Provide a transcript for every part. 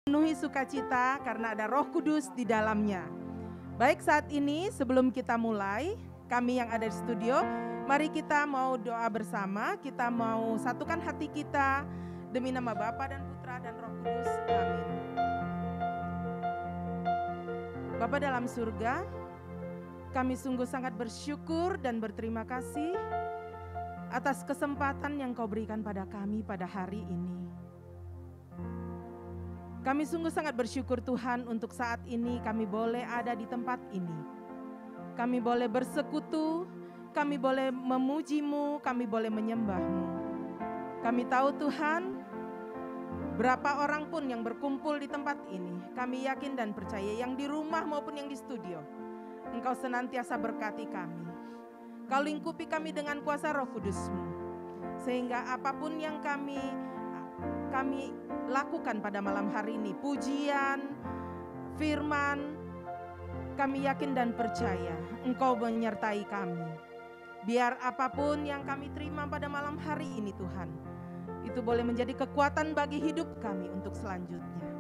Penuhi sukacita karena ada Roh Kudus di dalamnya. Baik, saat ini sebelum kita mulai, kami yang ada di studio, mari kita mau doa bersama. Kita mau satukan hati kita demi nama Bapa dan Putra dan Roh Kudus. Amin. Bapa dalam surga, kami sungguh sangat bersyukur dan berterima kasih atas kesempatan yang Kau berikan pada kami pada hari ini. Kami sungguh sangat bersyukur Tuhan untuk saat ini kami boleh ada di tempat ini. Kami boleh bersekutu, kami boleh memuji-Mu, kami boleh menyembah-Mu. Kami tahu Tuhan, berapa orang pun yang berkumpul di tempat ini, kami yakin dan percaya yang di rumah maupun yang di studio, Engkau senantiasa berkati kami. Kau lingkupi kami dengan kuasa Roh Kudus-Mu, sehingga apapun yang kami lakukan pada malam hari ini, pujian, firman, kami yakin dan percaya Engkau menyertai kami. Biar apapun yang kami terima pada malam hari ini Tuhan, itu boleh menjadi kekuatan bagi hidup kami untuk selanjutnya.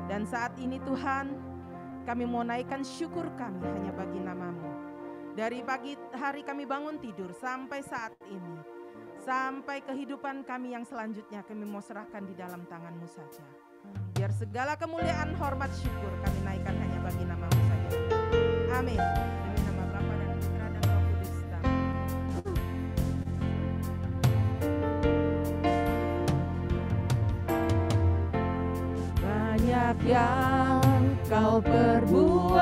Dan saat ini Tuhan, kami mau naikkan syukur kami hanya bagi nama-Mu. Dari pagi hari kami bangun tidur sampai saat ini, sampai kehidupan kami yang selanjutnya kami mau serahkan di dalam tangan-Mu saja. Biar segala kemuliaan, hormat, syukur kami naikkan hanya bagi nama-Mu saja. Amin. Demi nama Bapa dan Putra dan Roh Kudus. Banyak yang Kau perbuat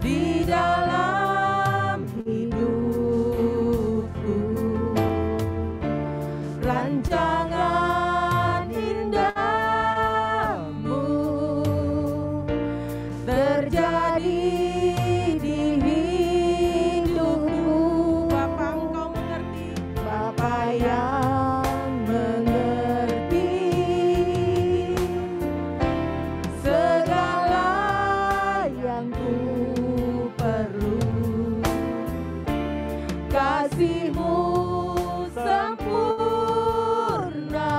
di dalam hidupku, rancangan indahmu terjadi di hidupku. Bapa, Engkau mengerti, Bapa yang mengerti segala yang ku perlu. Kasih-Mu sempurna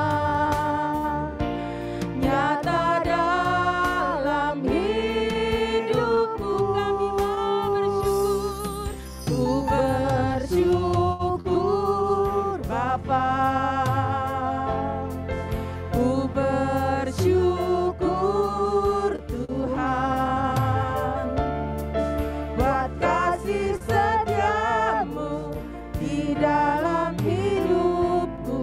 nyata dalam hidupku. Kami mau bersyukur, ku bersyukur Bapa, ku bersyukur Tuhan buat kasih setia-Mu di dalam hidupku.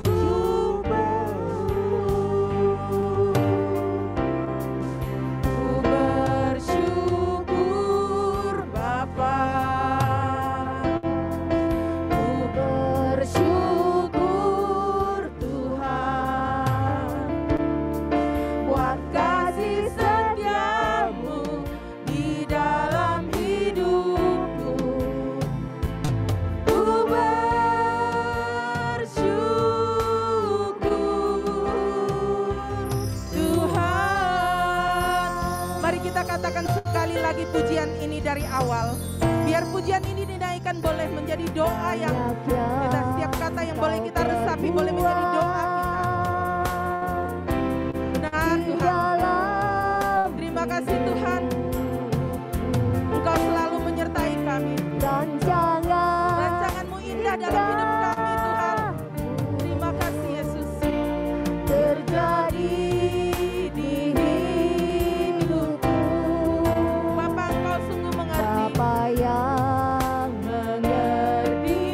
Ku bersyukur Bapa, ku bersyukur Tuhan buat kasih setia-Mu di dalam hidupku. Ku bersyukur Tuhan. Mari kita katakan sekali lagi pujian ini dari awal. Biar pujian ini dinaikkan boleh menjadi doa yang kita, setiap kata yang boleh kita resapi boleh menjadi doa kita. Benar Tuhan. Terima kasih Tuhan. Engkau selalu menyertai kami. Rancangan-Mu indah dalam hidup kami Tuhan. Terima kasih Yesus. Terjadi di hidupku. Bapa, Engkau sungguh mengerti. Bapa yang mengerti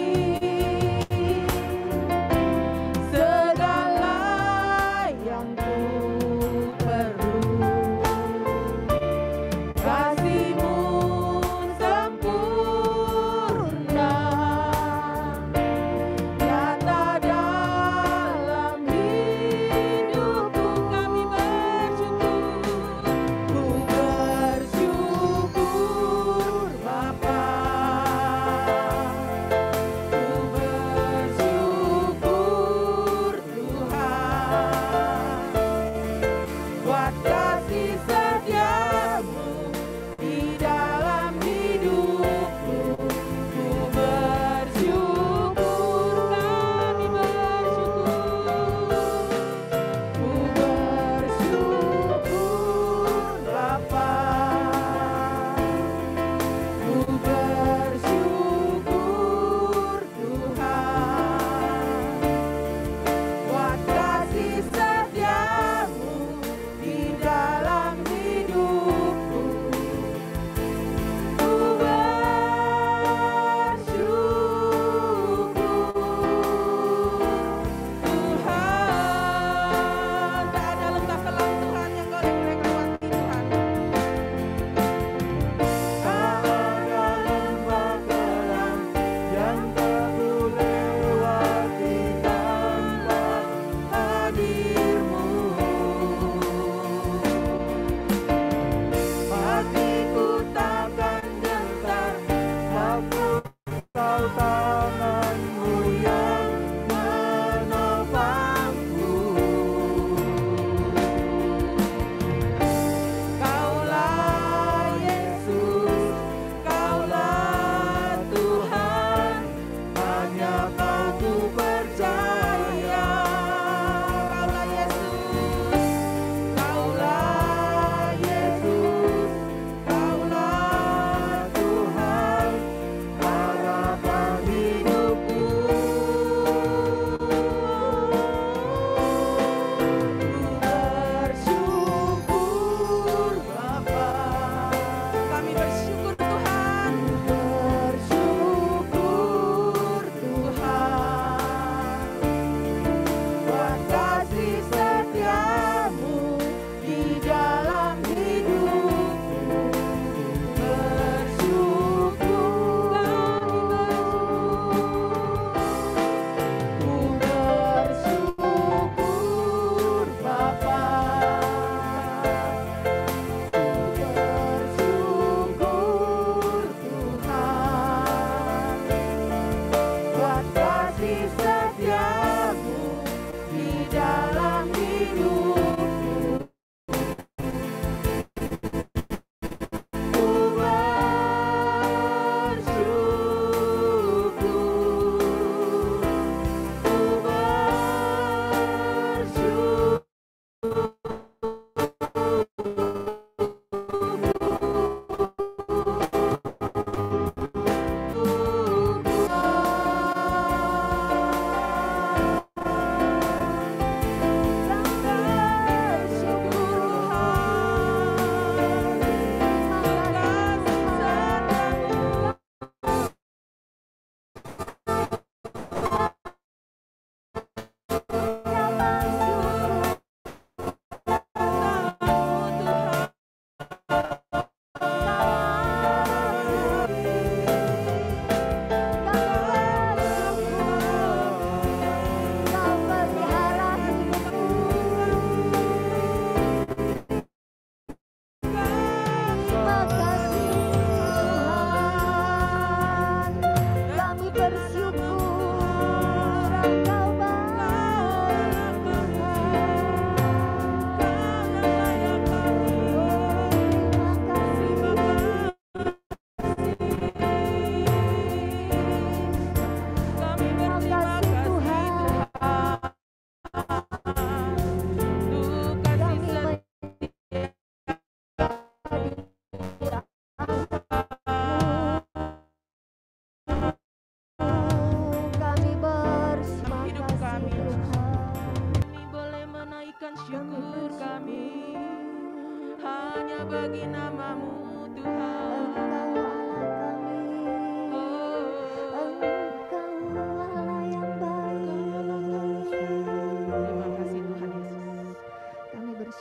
bagi namamu Tuhan.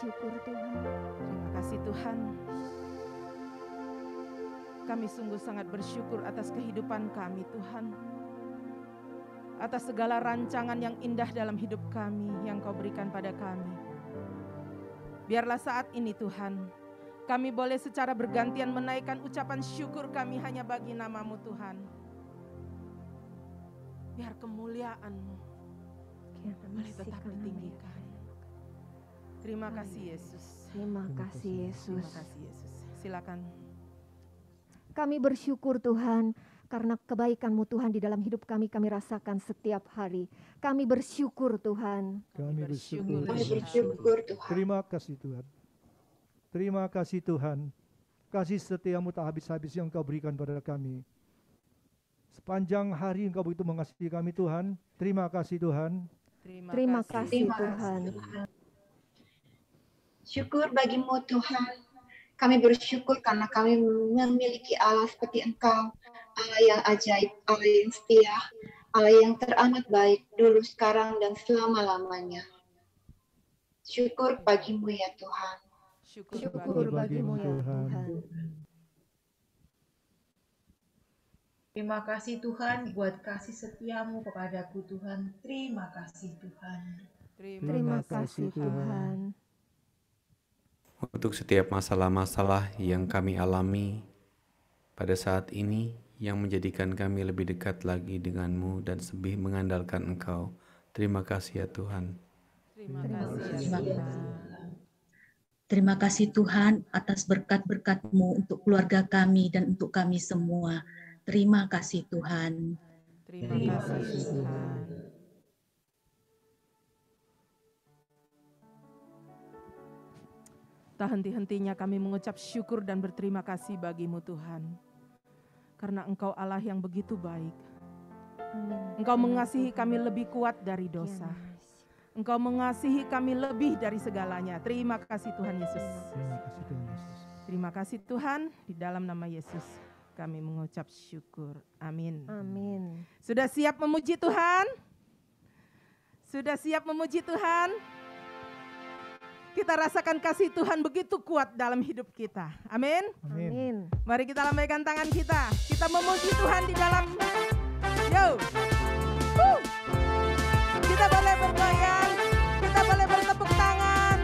Syukur Tuhan. Terima kasih Tuhan. Kami sungguh sangat bersyukur atas kehidupan kami Tuhan. Atas segala rancangan yang indah dalam hidup kami yang Kau berikan pada kami. Biarlah saat ini Tuhan, kami boleh secara bergantian menaikkan ucapan syukur kami hanya bagi namamu Tuhan. Biar kemuliaan-Mu boleh tetap ditinggikan. Terima kasih Yesus. Terima kasih Yesus. Terima kasih Yesus. Silakan. Kami bersyukur Tuhan karena kebaikan-Mu Tuhan di dalam hidup kami rasakan setiap hari. Kami bersyukur Tuhan. Kami bersyukur. Kami bersyukur Tuhan. Terima kasih Tuhan. Terima kasih Tuhan. Kasih setia-Mu tak habis-habis yang Kau berikan pada kami. Sepanjang hari Engkau begitu mengasihi kami Tuhan. Terima kasih Tuhan. Terima kasih Tuhan. Syukur bagi-Mu Tuhan. Kami bersyukur karena kami memiliki Allah seperti Engkau. Allah yang ajaib, Allah yang setia, Allah yang teramat baik dulu, sekarang, dan selama-lamanya. Syukur bagi-Mu ya Tuhan. Syukur bagi-Mu ya Tuhan. Terima kasih Tuhan buat kasih setia-Mu kepadaku Tuhan. Terima kasih Tuhan. Terima kasih Tuhan. Untuk setiap masalah-masalah yang kami alami pada saat ini, yang menjadikan kami lebih dekat lagi dengan-Mu dan lebih mengandalkan Engkau. Terima kasih ya Tuhan. Terima kasih Tuhan atas berkat-berkat-Mu untuk keluarga kami dan untuk kami semua. Terima kasih Tuhan. Terima kasih Tuhan. Tak henti-hentinya kami mengucap syukur dan berterima kasih bagi-Mu Tuhan. Karena Engkau Allah yang begitu baik. Engkau mengasihi kami lebih kuat dari dosa. Engkau mengasihi kami lebih dari segalanya. Terima kasih Tuhan Yesus. Terima kasih Tuhan Yesus. Terima kasih Tuhan, di dalam nama Yesus kami mengucap syukur. Amin. Amin. Sudah siap memuji Tuhan? Sudah siap memuji Tuhan? Kita rasakan kasih Tuhan begitu kuat dalam hidup kita. Amin. Amin. Mari kita lambaikan tangan kita. Kita memuji Tuhan di dalam. Yo. Kita boleh bergoyang. Kita boleh bertepuk tangan.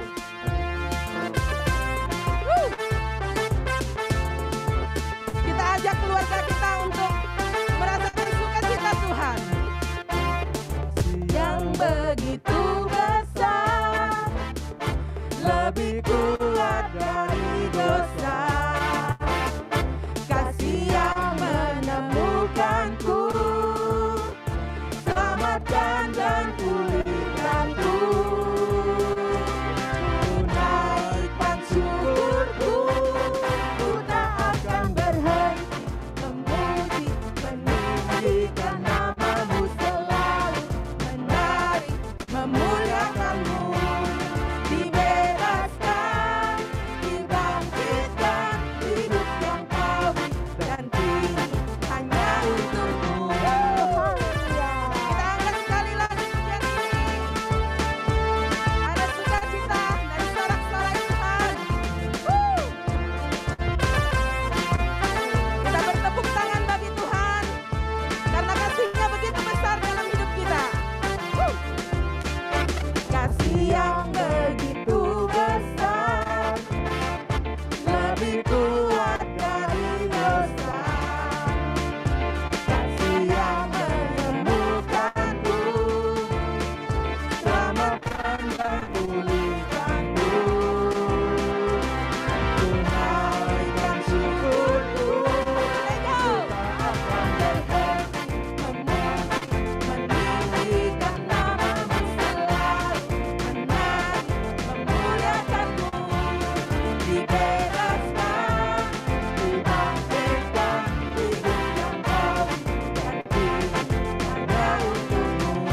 Kita ajak keluarga kita untuk merasakan sukacita Tuhan. Yang begitu besar, lebih kuat dari dosa, kasih yang menemukanku, selamatkan dan pulihkanku, naikkan syukurku, ku tak akan berhenti memuji, meninggikan namamu selalu, menari, memuliakanmu. Dibebaskan, dibangkitkan, hidup yang kau dan kini hanya untukmu. Kita angkat sekali lagi pujian ini. Ada sukacita dari sorak-sorai Tuhan. Kita bertepuk tangan bagi Tuhan karena kasih-Nya begitu besar dalam hidup kita. Kasih yang begitu besar, lebih kuat dari dosa, kasih yang menemukanku, selamatkan dan pulihkanku, ku naikkan syukurku, tak akan berhenti memuji, meninggikan namamu selalu, menari, memuliakanmu, dibebaskan, dibangkitkan, hidup yang kau dan kini hanya untukmu.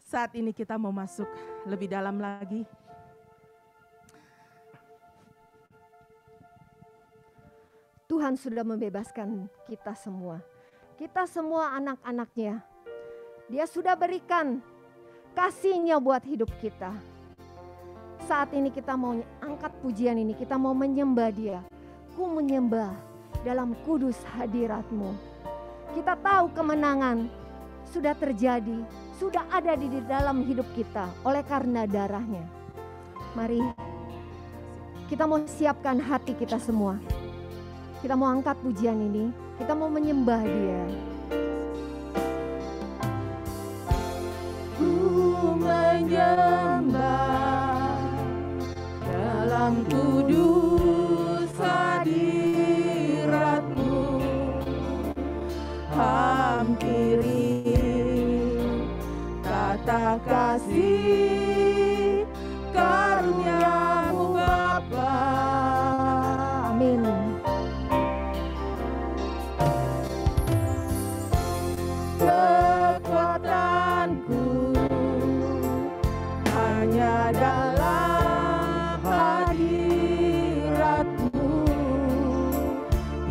Saat ini kita mau masuk lebih dalam lagi. Tuhan sudah membebaskan kita semua. Kita semua anak-anaknya. Dia sudah berikan kasih-Nya buat hidup kita. Saat ini kita mau angkat pujian ini, kita mau menyembah Dia. Ku menyembah dalam kudus hadirat-Mu. Kita tahu kemenangan sudah terjadi, sudah ada di dalam hidup kita oleh karena darah-Nya. Mari kita mau siapkan hati kita semua. Kita mau angkat pujian ini, kita mau menyembah Dia. Ku menyembah dalam kudus hadirat-Mu, hampiri tata kasih karunia-Mu Bapa. Amin. Kekuatanku hanya dalam hadirat-Mu,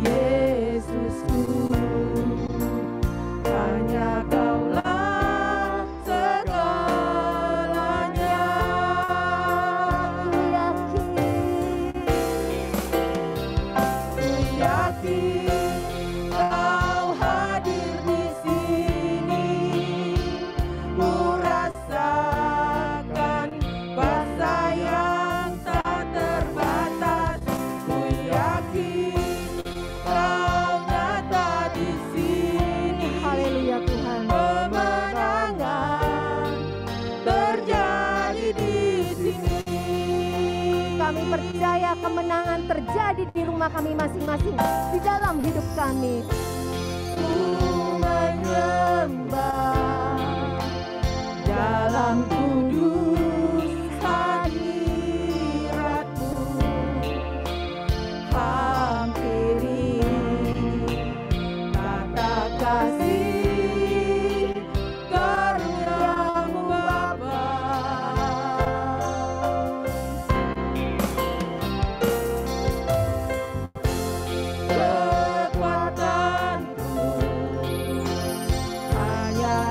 Yesusku. Hanya Kaulah segalanya. Ku yakin Kau hadir di sini. Ku rasakan kuasa yang tak terbatas. Ku yakin Kau nyata di sini. Haleluya Tuhan. Kemenangan terjadi di sini. Kami percaya kemenangan terjadi di rumah kami masing-masing, di dalam hidup kami. Ku menyembah dalam kudus hadirat-Mu, hampiri tata kasih karunia-Mu Bapa. Kekuatanku hanya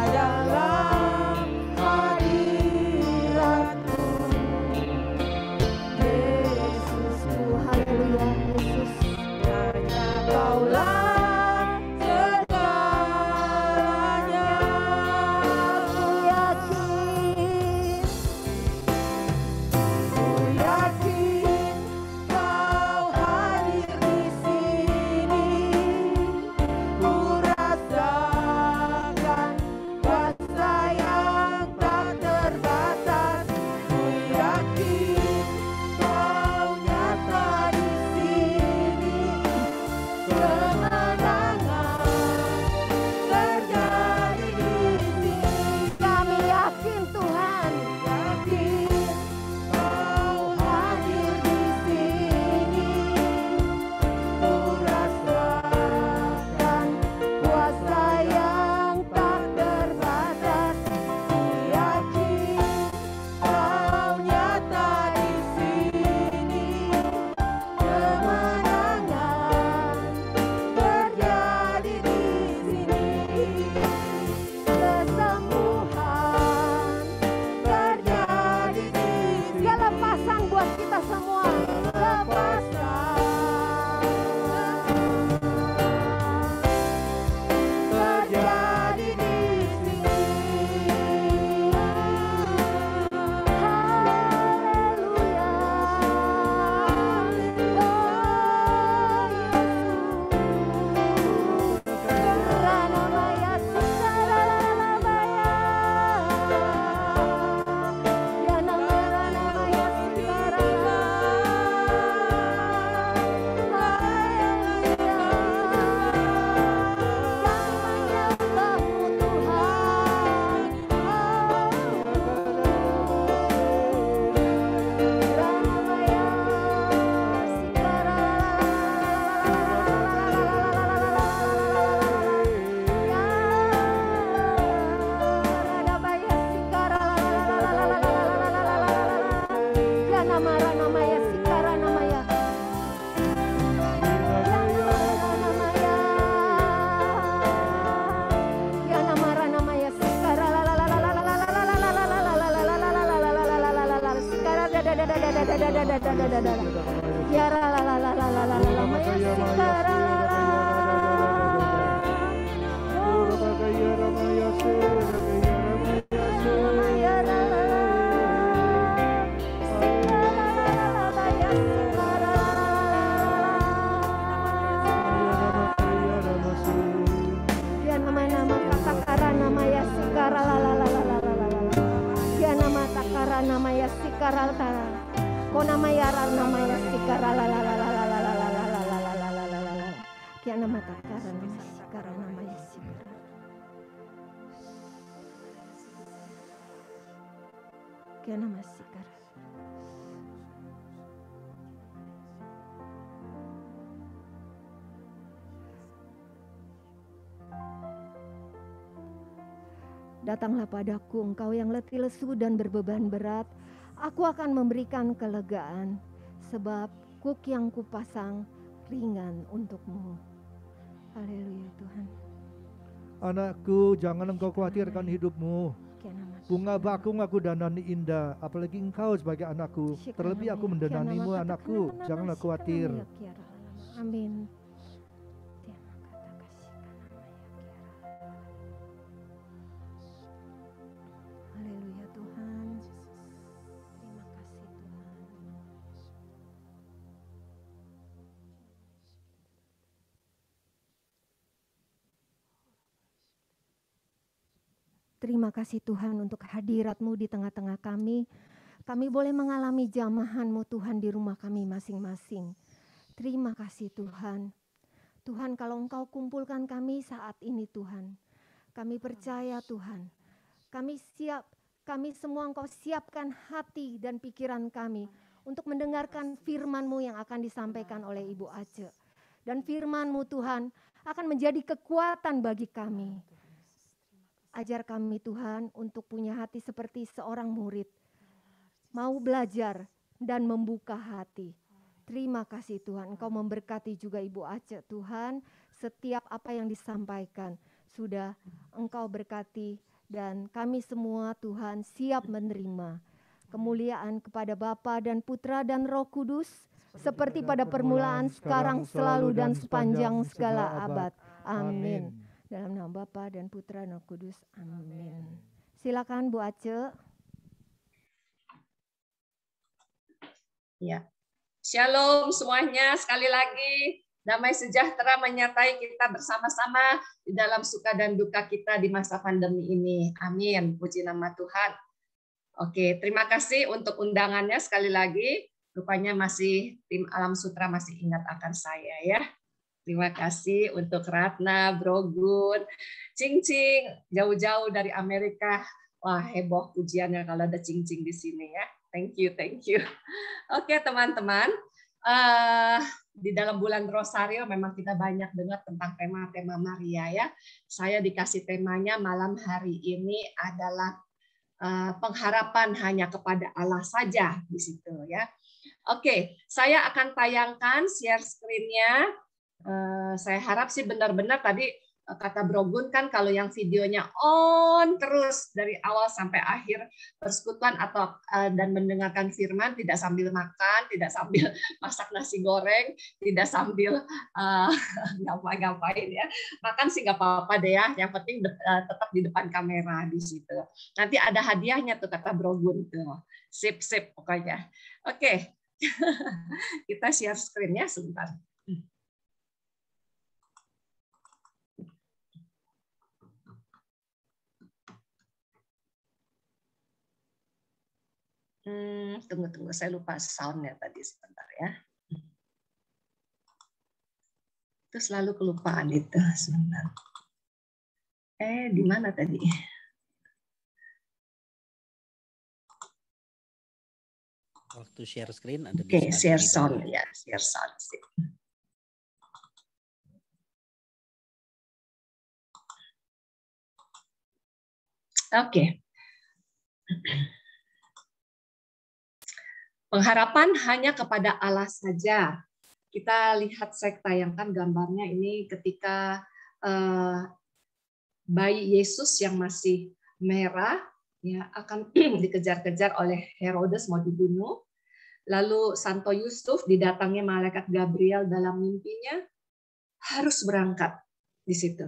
Datanglah padaku engkau yang letih lesu dan berbeban berat, aku akan memberikan kelegaan, sebab kuk yang kupasang ringan untukmu. Haleluya Tuhan. Anakku, jangan engkau khawatirkan hidupmu. Bunga bakung aku danani indah, apalagi engkau sebagai anakku. Terlebih aku mendananimu anakku, janganlah khawatir. Amin. Haleluya Tuhan. Terima kasih Tuhan. Terima kasih Tuhan untuk hadirat-Mu di tengah-tengah kami. Kami boleh mengalami jamahan-Mu Tuhan di rumah kami masing-masing. Terima kasih Tuhan. Tuhan, kalau Engkau kumpulkan kami saat ini Tuhan, kami percaya Tuhan, kami semua Engkau siapkan hati dan pikiran kami untuk mendengarkan firman-Mu yang akan disampaikan oleh Ibu Ace. Dan firman-Mu Tuhan akan menjadi kekuatan bagi kami. Ajar kami Tuhan untuk punya hati seperti seorang murid. Mau belajar dan membuka hati. Terima kasih Tuhan, Engkau memberkati juga Ibu Ace Tuhan. Setiap apa yang disampaikan sudah Engkau berkati. Dan kami semua Tuhan siap menerima. Kemuliaan kepada Bapa dan Putra dan Roh Kudus. Seperti pada permulaan, sekarang, selalu dan sepanjang segala abad. Amin. Dalam nama Bapa dan Putra dan Roh Kudus. Amin. Silakan Bu Ace. Ya. Shalom semuanya, sekali lagi damai sejahtera menyertai kita bersama-sama di dalam suka dan duka kita di masa pandemi ini. Amin. Puji nama Tuhan. Oke, terima kasih untuk undangannya sekali lagi. Rupanya masih tim Alam Sutra masih ingat akan saya ya. Terima kasih untuk Ratna, Brogun, Cing Cing, jauh-jauh dari Amerika. Wah, heboh pujiannya kalau ada Cing Cing di sini ya. Thank you, thank you. Oke, teman-teman. Di dalam bulan Rosario memang kita banyak dengar tentang tema-tema Maria ya. Saya dikasih temanya malam hari ini adalah pengharapan hanya kepada Allah saja di situ ya. Oke, saya akan tayangkan share screen-nya. Saya harap sih benar-benar tadi kata Brogun kan kalau yang videonya on terus dari awal sampai akhir persekutuan atau dan mendengarkan firman, tidak sambil makan, tidak sambil masak nasi goreng, tidak sambil ngapain ya. Makan sih nggak apa-apa deh ya, yang penting tetap di depan kamera di situ. Nanti ada hadiahnya tuh kata Brogun tuh. Sip pokoknya. Oke. Kita share screen-nya sebentar. Tunggu, saya lupa sound-nya tadi sebentar ya. Itu selalu kelupaan itu sebentar. Di mana tadi? Waktu share screen ada di Oke, share sound ya, share sound sih. Oke. Pengharapan hanya kepada Allah saja. Kita lihat, saya tayangkan gambarnya ini ketika bayi Yesus yang masih merah ya akan dikejar-kejar oleh Herodes mau dibunuh. Lalu Santo Yusuf didatangi malaikat Gabriel dalam mimpinya, harus berangkat di situ.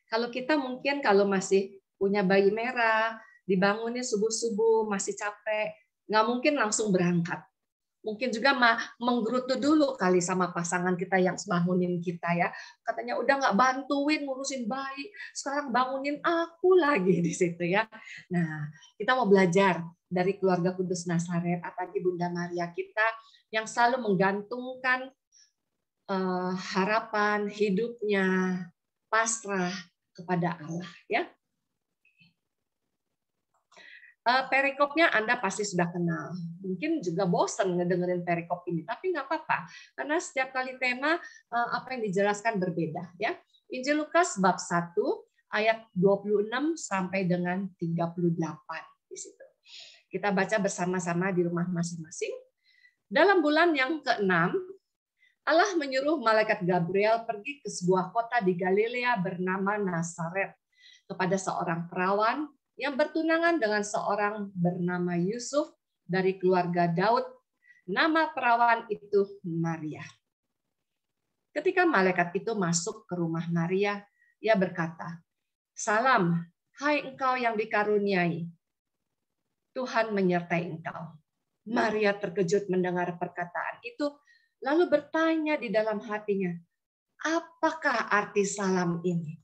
Kalau kita mungkin kalau masih punya bayi merah, dibangunnya subuh-subuh, masih capek, nggak mungkin langsung berangkat. Mungkin juga menggerutu dulu kali sama pasangan kita yang bangunin kita ya. Katanya udah nggak bantuin ngurusin bayi, sekarang bangunin aku lagi di situ ya. Nah, kita mau belajar dari keluarga Kudus Nazaret, apalagi Bunda Maria kita yang selalu menggantungkan harapan hidupnya pasrah kepada Allah ya. Perikopnya Anda pasti sudah kenal. Mungkin juga bosan ngedengerin perikop ini, tapi nggak apa-apa. Karena setiap kali tema apa yang dijelaskan berbeda. Ya. Injil Lukas bab 1 ayat 26 sampai dengan 38 di situ. Kita baca bersama-sama di rumah masing-masing. Dalam bulan yang ke-6, Allah menyuruh malaikat Gabriel pergi ke sebuah kota di Galilea bernama Nazaret kepada seorang perawan yang bertunangan dengan seorang bernama Yusuf dari keluarga Daud. Nama perawan itu Maria. Ketika malaikat itu masuk ke rumah Maria, ia berkata, "Salam, hai engkau yang dikaruniai. Tuhan menyertai engkau." Maria terkejut mendengar perkataan itu, lalu bertanya di dalam hatinya, "Apakah arti salam ini?"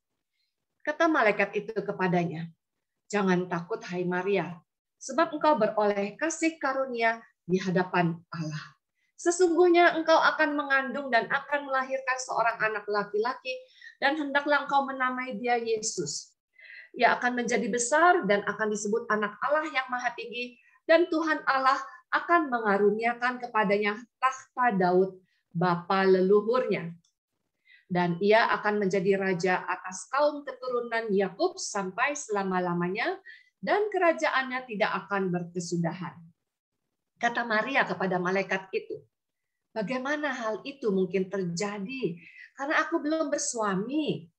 Kata malaikat itu kepadanya, "Jangan takut, hai Maria, sebab engkau beroleh kasih karunia di hadapan Allah. Sesungguhnya engkau akan mengandung dan akan melahirkan seorang anak laki-laki, dan hendaklah engkau menamai dia Yesus. Ia akan menjadi besar dan akan disebut anak Allah yang Maha Tinggi, dan Tuhan Allah akan mengaruniakan kepadanya takhta Daud, bapa leluhurnya. Dan ia akan menjadi raja atas kaum keturunan Yakub sampai selama-lamanya, dan kerajaannya tidak akan berkesudahan." Kata Maria kepada malaikat itu, "Bagaimana hal itu mungkin terjadi? Karena aku belum bersuami."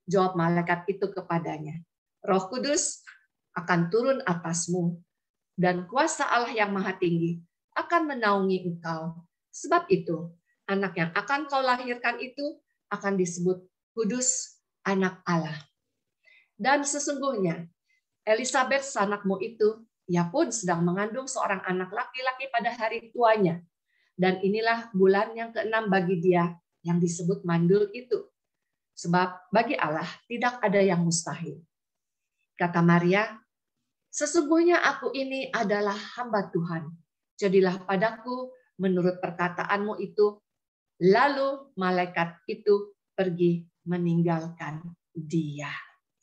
Jawab malaikat itu kepadanya, "Roh Kudus akan turun atasmu, dan kuasa Allah yang Maha Tinggi akan menaungi engkau. Sebab itu, anak yang akan kau lahirkan itu akan disebut Kudus, anak Allah. Dan sesungguhnya, Elisabet sanakmu itu, ia pun sedang mengandung seorang anak laki-laki pada hari tuanya. Dan inilah bulan yang ke-6 bagi dia, yang disebut mandul itu. Sebab bagi Allah tidak ada yang mustahil." Kata Maria, "Sesungguhnya aku ini adalah hamba Tuhan. Jadilah padaku menurut perkataanmu itu." Lalu malaikat itu pergi meninggalkan dia.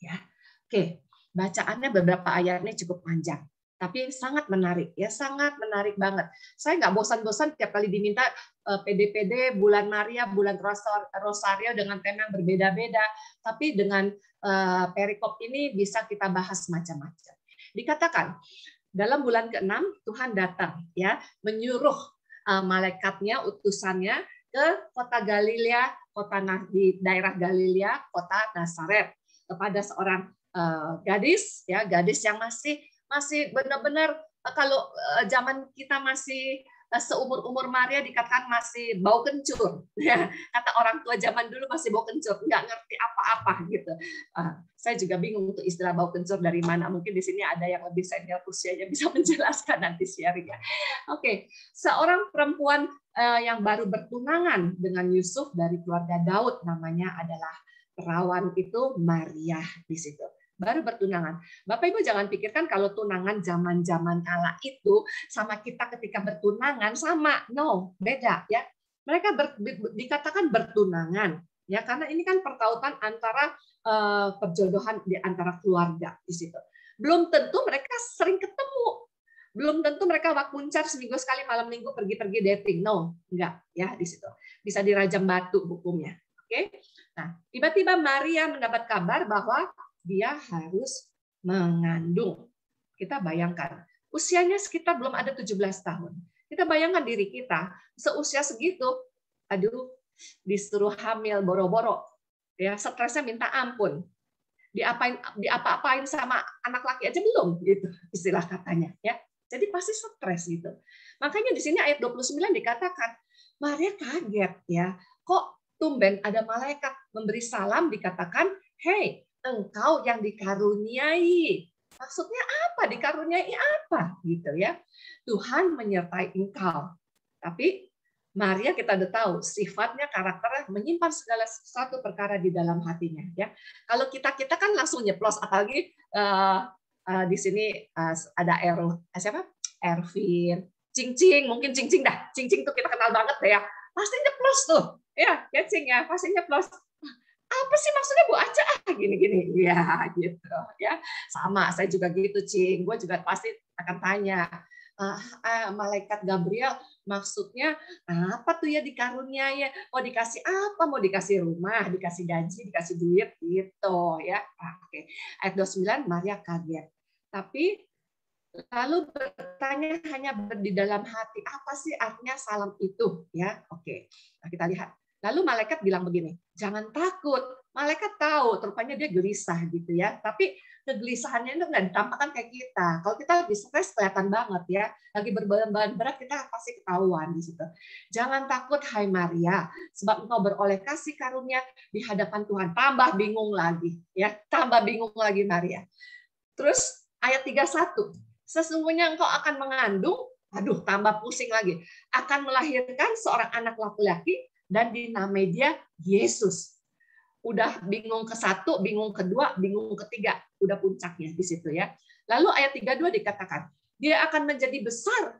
Ya, oke. Bacaannya beberapa ayatnya cukup panjang, tapi sangat menarik ya, sangat menarik banget. Saya nggak bosan-bosan tiap kali diminta PD-PD bulan Maria, bulan Rosario dengan tema yang berbeda-beda, tapi dengan perikop ini bisa kita bahas macam-macam. Dikatakan dalam bulan ke-6 Tuhan datang ya, menyuruh malaikatnya, utusannya ke kota Galilea, di daerah Galilea, kota Nazaret, kepada seorang gadis ya, gadis yang masih benar-benar kalau zaman kita masih seumur-umur Maria dikatakan masih bau kencur ya. Kata orang tua zaman dulu masih bau kencur, nggak ngerti apa-apa gitu. Saya juga bingung untuk istilah bau kencur dari mana. Mungkin di sini ada yang lebih senior usianya bisa menjelaskan nanti sharing ya. Oke, seorang perempuan yang baru bertunangan dengan Yusuf dari keluarga Daud, namanya adalah perawan itu Maria di situ. Baru bertunangan. Bapak Ibu jangan pikirkan kalau tunangan zaman-zaman kala itu sama kita ketika bertunangan sama. No, beda ya. Mereka dikatakan bertunangan ya, karena ini kan pertautan antara perjodohan di antara keluarga di situ. Belum tentu mereka sering ketemu. Belum tentu mereka wakuncar seminggu sekali malam minggu pergi-pergi dating. No, enggak ya di situ. Bisa dirajam batu hukumnya. Oke. Nah, tiba-tiba Maria mendapat kabar bahwa dia harus mengandung. Kita bayangkan, usianya sekitar belum ada 17 tahun. Kita bayangkan diri kita, seusia segitu, aduh, disuruh hamil boro-boro. Ya, stresnya minta ampun. Diapa-apain sama anak laki aja belum, gitu istilah katanya. Ya. Jadi pasti stres gitu. Makanya di sini ayat 29 dikatakan, Maria kaget ya, kok tumben ada malaikat memberi salam dikatakan, "Hei, engkau yang dikaruniai." Maksudnya apa? Dikaruniai apa? Gitu ya. Tuhan menyertai engkau. Tapi Maria kita udah tahu sifatnya, karakternya menyimpan segala sesuatu perkara di dalam hatinya ya. Kalau kita kan langsung nyeplos, apalagi di sini ada siapa? Ervin, Cing-Cing, mungkin Cing-Cing dah. Cing-Cing tuh kita kenal banget deh ya. Pasti nyeplos tuh. Ya, Cing ya, pasti nyeplos. Apa sih maksudnya Bu Aca? Gini-gini. Ya, gitu ya. Sama, saya juga gitu, Cing. Gue juga pasti akan tanya. Malaikat Gabriel maksudnya apa tuh ya dikaruniai? Mau dikasih apa? Mau dikasih rumah, dikasih gaji, dikasih duit gitu ya. Oke. Ayat 29 Maria kaget. Tapi lalu bertanya hanya di dalam hati, apa sih artinya salam itu ya? Oke. Nah, kita lihat. Lalu malaikat bilang begini, jangan takut. Malaikat tahu, rupanya dia gelisah gitu ya. Tapi kegelisahannya itu nggak ditampakkan kayak kita. Kalau kita lebih stres kelihatan banget ya. Lagi berbeban berat kita pasti ketahuan di situ. Jangan takut hai Maria, sebab engkau beroleh kasih karunia di hadapan Tuhan. Tambah bingung lagi ya. Tambah bingung lagi Maria. Terus ayat 31. Sesungguhnya engkau akan mengandung, aduh tambah pusing lagi. Akan melahirkan seorang anak laki-laki dan dinamai dia Yesus. Udah bingung ke-1, bingung ke-2, bingung ke-3, udah puncaknya di situ ya. Lalu ayat 32 dikatakan, dia akan menjadi besar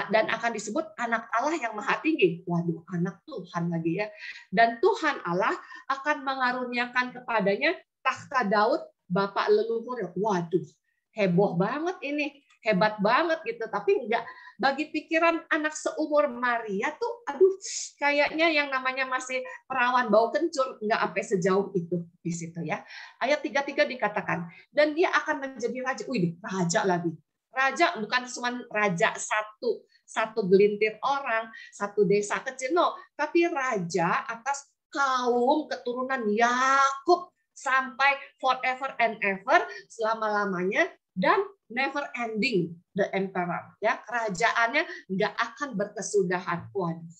dan akan disebut anak Allah yang maha tinggi. Waduh, anak Tuhan lagi ya. Dan Tuhan Allah akan mengaruniakan kepadanya takhta Daud, bapak leluhur. Waduh, heboh banget ini. Hebat banget gitu, tapi enggak bagi pikiran anak seumur Maria tuh, aduh, kayaknya yang namanya masih perawan bau kencur, enggak sampai sejauh itu di situ ya. Ayat 33 dikatakan, dan dia akan menjadi raja. Wih, raja lagi. Raja bukan cuma raja satu gelintir orang, satu desa kecil, no, tapi raja atas kaum keturunan Yakub sampai forever and ever, selama-lamanya, dan never ending the emperor ya, kerajaannya nggak akan berkesudahan. Waduh,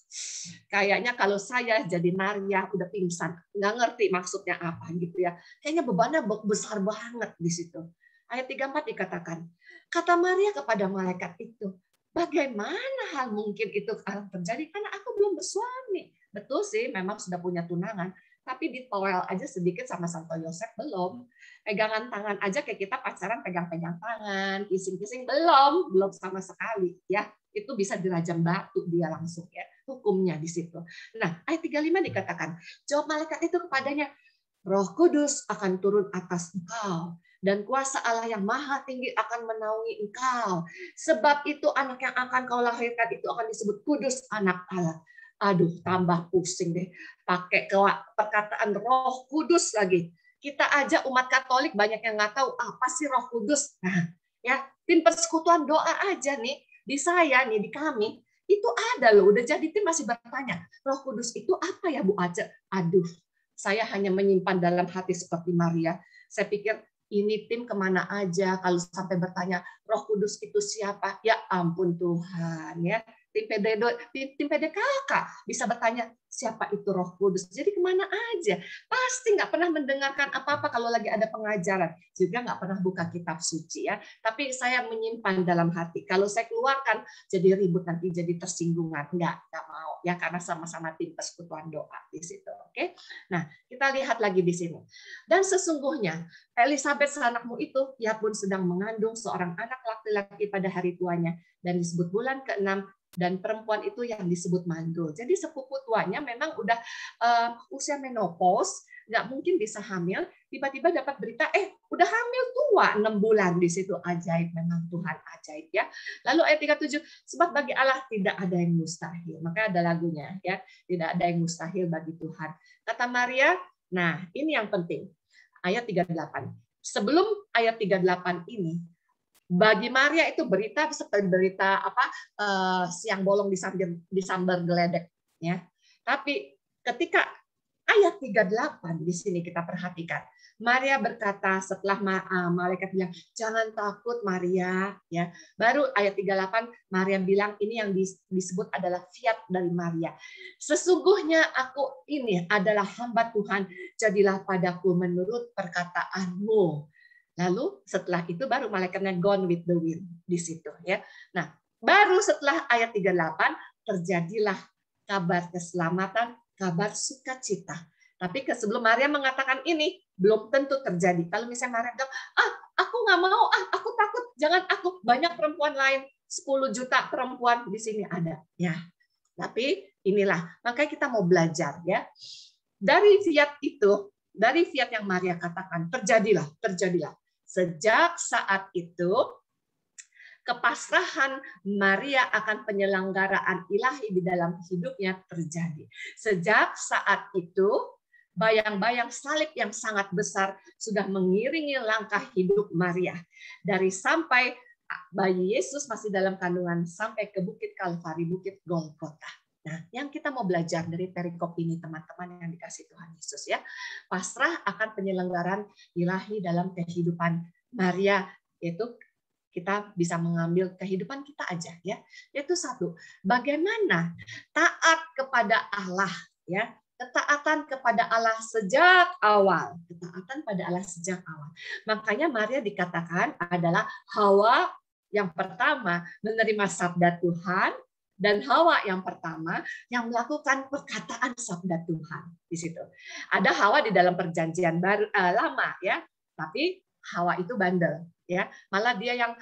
kayaknya kalau saya jadi Maria udah pingsan, nggak ngerti maksudnya apa gitu ya, kayaknya bebannya besar banget di situ. Ayat 34 dikatakan, kata Maria kepada malaikat itu, bagaimana hal mungkin itu akan terjadi karena aku belum bersuami. Betul sih, memang sudah punya tunangan, tapi ditoel aja sedikit sama Santo Yosef belum. Pegangan tangan aja kayak kita pacaran pegang-pegang tangan, kissing-kissing belum sama sekali ya. Itu bisa dirajam batu dia langsung ya. Hukumnya di situ. Nah, ayat 35 dikatakan, jawab malaikat itu kepadanya, Roh Kudus akan turun atas engkau dan kuasa Allah yang maha tinggi akan menaungi engkau. Sebab itu anak yang akan kau lahirkan itu akan disebut kudus, anak Allah. Aduh, tambah pusing deh. Pakai perkataan Roh Kudus lagi. Kita aja umat Katolik banyak yang nggak tahu apa sih Roh Kudus. Nah, ya tim persekutuan doa aja nih di saya nih di kami itu ada loh. Udah jadi tim masih bertanya Roh Kudus itu apa ya Bu Aca? Aduh, saya hanya menyimpan dalam hati seperti Maria. Saya pikir ini tim kemana aja kalau sampai bertanya Roh Kudus itu siapa? Ya ampun Tuhan ya. Tim PDKK bisa bertanya siapa itu Roh Kudus. Jadi kemana aja? Pasti nggak pernah mendengarkan apa-apa kalau lagi ada pengajaran. Juga nggak pernah buka kitab suci ya. Tapi saya menyimpan dalam hati. Kalau saya keluarkan jadi ribut nanti jadi tersinggungan. Nggak mau ya karena sama-sama tim persekutuan doa di situ. Oke. Nah kita lihat lagi di sini. Dan sesungguhnya Elisabeth anakmu itu ia pun sedang mengandung seorang anak laki-laki pada hari tuanya dan disebut bulan ke-6. Dan perempuan itu yang disebut mandul. Jadi sepupu tuanya memang udah usia menopause, nggak mungkin bisa hamil. Tiba-tiba dapat berita, udah hamil tua 6 bulan di situ. Ajaib, memang Tuhan ajaib ya. Lalu ayat 37, sebab bagi Allah tidak ada yang mustahil. Maka ada lagunya ya, tidak ada yang mustahil bagi Tuhan. Kata Maria, nah ini yang penting. Ayat 38. Sebelum ayat 38 ini, bagi Maria itu berita seperti berita siang bolong disambar geledek ya. Tapi ketika ayat 38 di sini kita perhatikan. Maria berkata setelah malaikat bilang, jangan takut Maria, ya. Baru ayat 38 Maria bilang, ini yang disebut adalah fiat dari Maria. Sesungguhnya aku ini adalah hamba Tuhan, jadilah padaku menurut perkataanmu. Lalu setelah itu baru malaikatnya gone with the wind di situ, ya. Nah, baru setelah ayat 38 terjadilah kabar keselamatan, kabar sukacita. Tapi sebelum Maria mengatakan ini, belum tentu terjadi. Kalau misalnya Maria bilang, aku nggak mau, aku takut, jangan aku. Banyak perempuan lain, 10 juta perempuan di sini ada. Ya, tapi inilah, makanya kita mau belajar, ya. Dari fiat itu, dari fiat yang Maria katakan, terjadilah. Sejak saat itu, kepasrahan Maria akan penyelenggaraan ilahi di dalam hidupnya terjadi. Sejak saat itu, bayang-bayang salib yang sangat besar sudah mengiringi langkah hidup Maria. Dari sampai bayi Yesus masih dalam kandungan sampai ke Bukit Kalvari, Bukit Golgota. Nah, yang kita mau belajar dari perikop ini, teman-teman yang dikasih Tuhan Yesus, ya, pasrah akan penyelenggaraan ilahi dalam kehidupan Maria, yaitu kita bisa mengambil kehidupan kita aja, ya. Yaitu satu, bagaimana taat kepada Allah, ya. Ketaatan kepada Allah sejak awal. Ketaatan pada Allah sejak awal. Makanya Maria dikatakan adalah Hawa yang pertama menerima sabda Tuhan, dan Hawa yang pertama yang melakukan perkataan sabda Tuhan di situ. Ada Hawa di dalam perjanjian baru lama, ya, tapi Hawa itu bandel, ya. Malah dia yang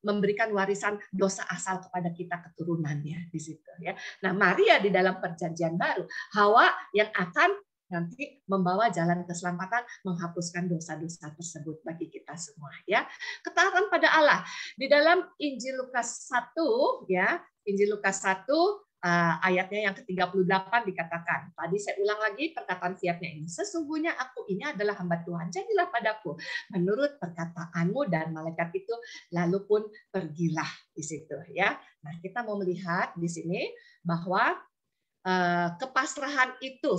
memberikan warisan dosa asal kepada kita keturunannya di situ, ya. Nah, Maria di dalam perjanjian baru, Hawa yang akan nanti membawa jalan keselamatan, menghapuskan dosa-dosa tersebut bagi kita semua, ya. Ketaatan pada Allah di dalam Injil Lukas 1, ya. Injil Lukas 1 ayatnya yang ke-38 dikatakan. Tadi saya ulang lagi perkataan fiatnya ini. Sesungguhnya aku ini adalah hamba Tuhan. Jadilah padaku menurut perkataanmu, dan malaikat itu lalu pun pergilah di situ, ya. Nah, kita mau melihat di sini bahwa kepasrahan itu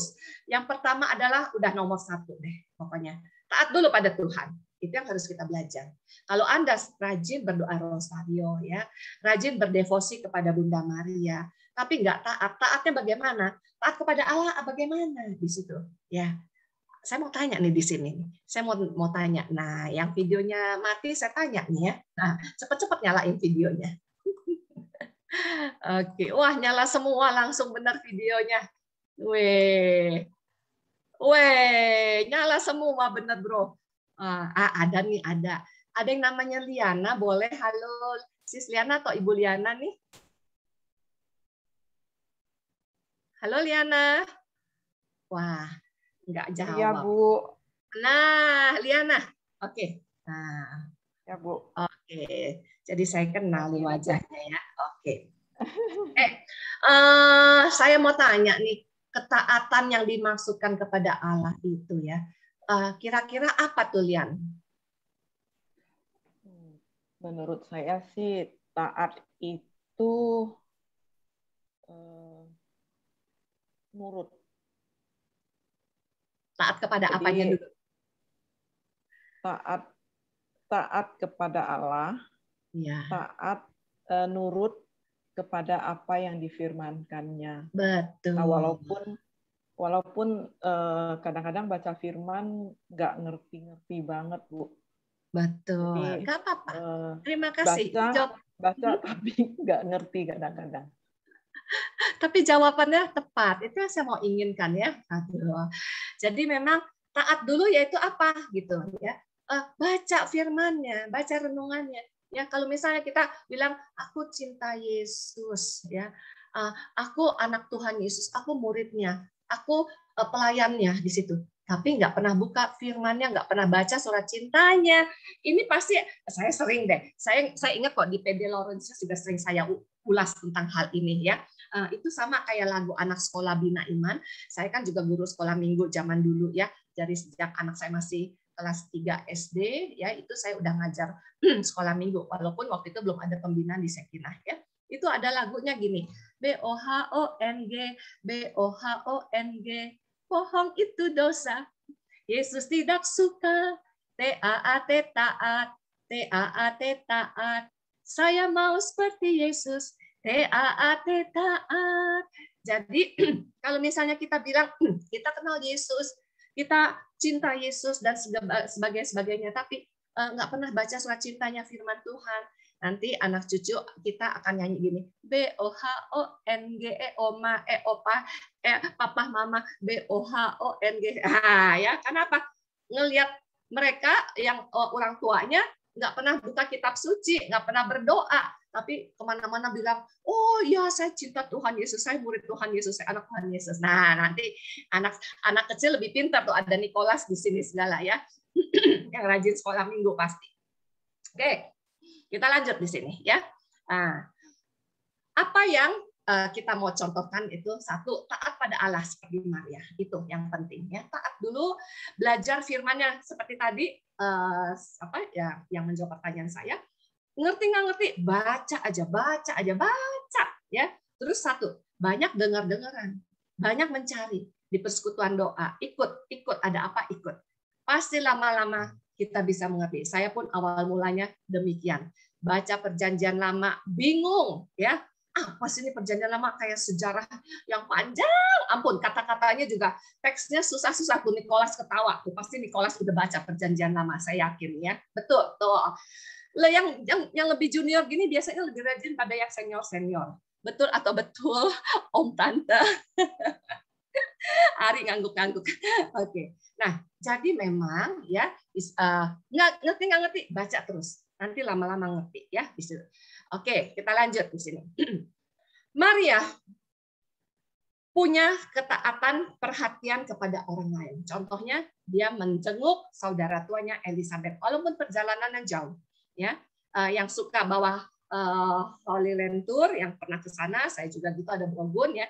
yang pertama adalah udah nomor 1 deh pokoknya. Taat dulu pada Tuhan. Itu yang harus kita belajar. Kalau Anda rajin berdoa rosario, ya, rajin berdevosi kepada Bunda Maria, tapi nggak taat, taatnya bagaimana? Taat kepada Allah bagaimana di situ? Ya, saya mau tanya nih di sini. Saya mau tanya. Nah, yang videonya mati saya tanya nih, ya. Nah, cepat-cepat nyalain videonya. Oke, wah nyala semua langsung benar videonya. Nyala semua benar, bro. Ada nih, ada yang namanya Liana, boleh. Halo Sis Liana atau Ibu Liana nih. Halo Liana. Wah, nggak jawab. Iya, Bu. Nah, Liana. Oke. Nah, ya, Bu. Oke. Jadi saya kenali wajahnya, ya. Oke. Saya mau tanya nih, ketaatan yang dimaksudkan kepada Allah itu, ya. Kira-kira apa tuh, Lian? Menurut saya sih taat itu nurut. Taat kepada apanya dulu? Taat kepada Allah. Ya. Taat nurut kepada apa yang difirmankannya. Betul. Nah, walaupun kadang-kadang baca firman nggak ngerti-ngerti banget, Bu. Betul. Jadi, nggak apa-apa. Terima kasih. Baca tapi nggak ngerti kadang-kadang. Tapi jawabannya tepat. Itu yang saya mau inginkan, ya. Aduh. Jadi memang taat dulu yaitu apa gitu, ya. Baca firman-Nya, baca renungannya. Ya, kalau misalnya kita bilang aku cinta Yesus, ya. Aku anak Tuhan Yesus, aku muridnya, aku pelayannya di situ. Tapi nggak pernah buka firman-Nya, nggak pernah baca surat cintanya. Ini pasti saya sering deh. Saya ingat kok di PD Lawrence juga sering saya ulas tentang hal ini, ya. Itu sama kayak lagu anak sekolah Bina Iman. Saya kan juga guru sekolah minggu zaman dulu, ya. Dari sejak anak saya masih kelas 3 SD, ya, itu saya udah ngajar sekolah minggu, walaupun waktu itu belum ada pembinaan di Sekinah, ya. Itu ada lagunya gini, BOHONG, BOHONG, bohong itu dosa. Yesus tidak suka, T-A-A-T taat, T-A-A-T taat. Saya mau seperti Yesus, T-A-A-T taat. Jadi kalau misalnya kita bilang kita kenal Yesus, kita cinta Yesus dan sebagainya, tapi nggak pernah baca surat cintanya firman Tuhan, nanti anak cucu kita akan nyanyi gini, B-O-H-O-N-G-E, Oma, Opa, Papa, Mama, B-O-H-O-N-G-E. Ya, kenapa? Ngelihat mereka yang orang tuanya nggak pernah buka kitab suci, nggak pernah berdoa, tapi kemana-mana bilang, oh ya saya cinta Tuhan Yesus, saya murid Tuhan Yesus, saya anak Tuhan Yesus. Nah nanti anak kecil lebih pintar tuh, ada Nicholas di sini segala ya, yang rajin sekolah minggu pasti. Oke, kita lanjut di sini ya. Nah, apa yang kita mau contohkan itu, satu, taat pada Allah seperti Maria, itu yang penting ya. Taat dulu, belajar firman-Nya seperti tadi, apa ya yang menjawab pertanyaan saya, ngerti nggak ngerti, baca aja ya. Terus satu, banyak dengar-dengaran, banyak mencari di persekutuan doa, ikut ada apa ikut, pasti lama-lama kita bisa mengerti. Saya pun awal mulanya demikian, baca perjanjian lama bingung ya, apa sih ini perjanjian lama, kayak sejarah yang panjang, ampun, kata-katanya juga teksnya susah-susah tuh. Nicholas ketawa tuh, pasti Nicholas udah baca perjanjian lama, saya yakin ya, betul tuh. Yang lebih junior gini biasanya lebih rajin pada yang senior. Betul atau betul, Om Tante? Ari ngangguk-ngangguk. Oke. Nah, jadi memang ya nggak ngerti, baca terus. Nanti lama-lama ngerti ya di situ. Oke, kita lanjut di sini. Maria punya ketaatan, perhatian kepada orang lain. Contohnya dia menjenguk saudara tuanya Elizabeth walaupun perjalanannya jauh. Ya, yang suka bawa Holy Land Tour, yang pernah ke sana, saya juga gitu ada Brogun ya.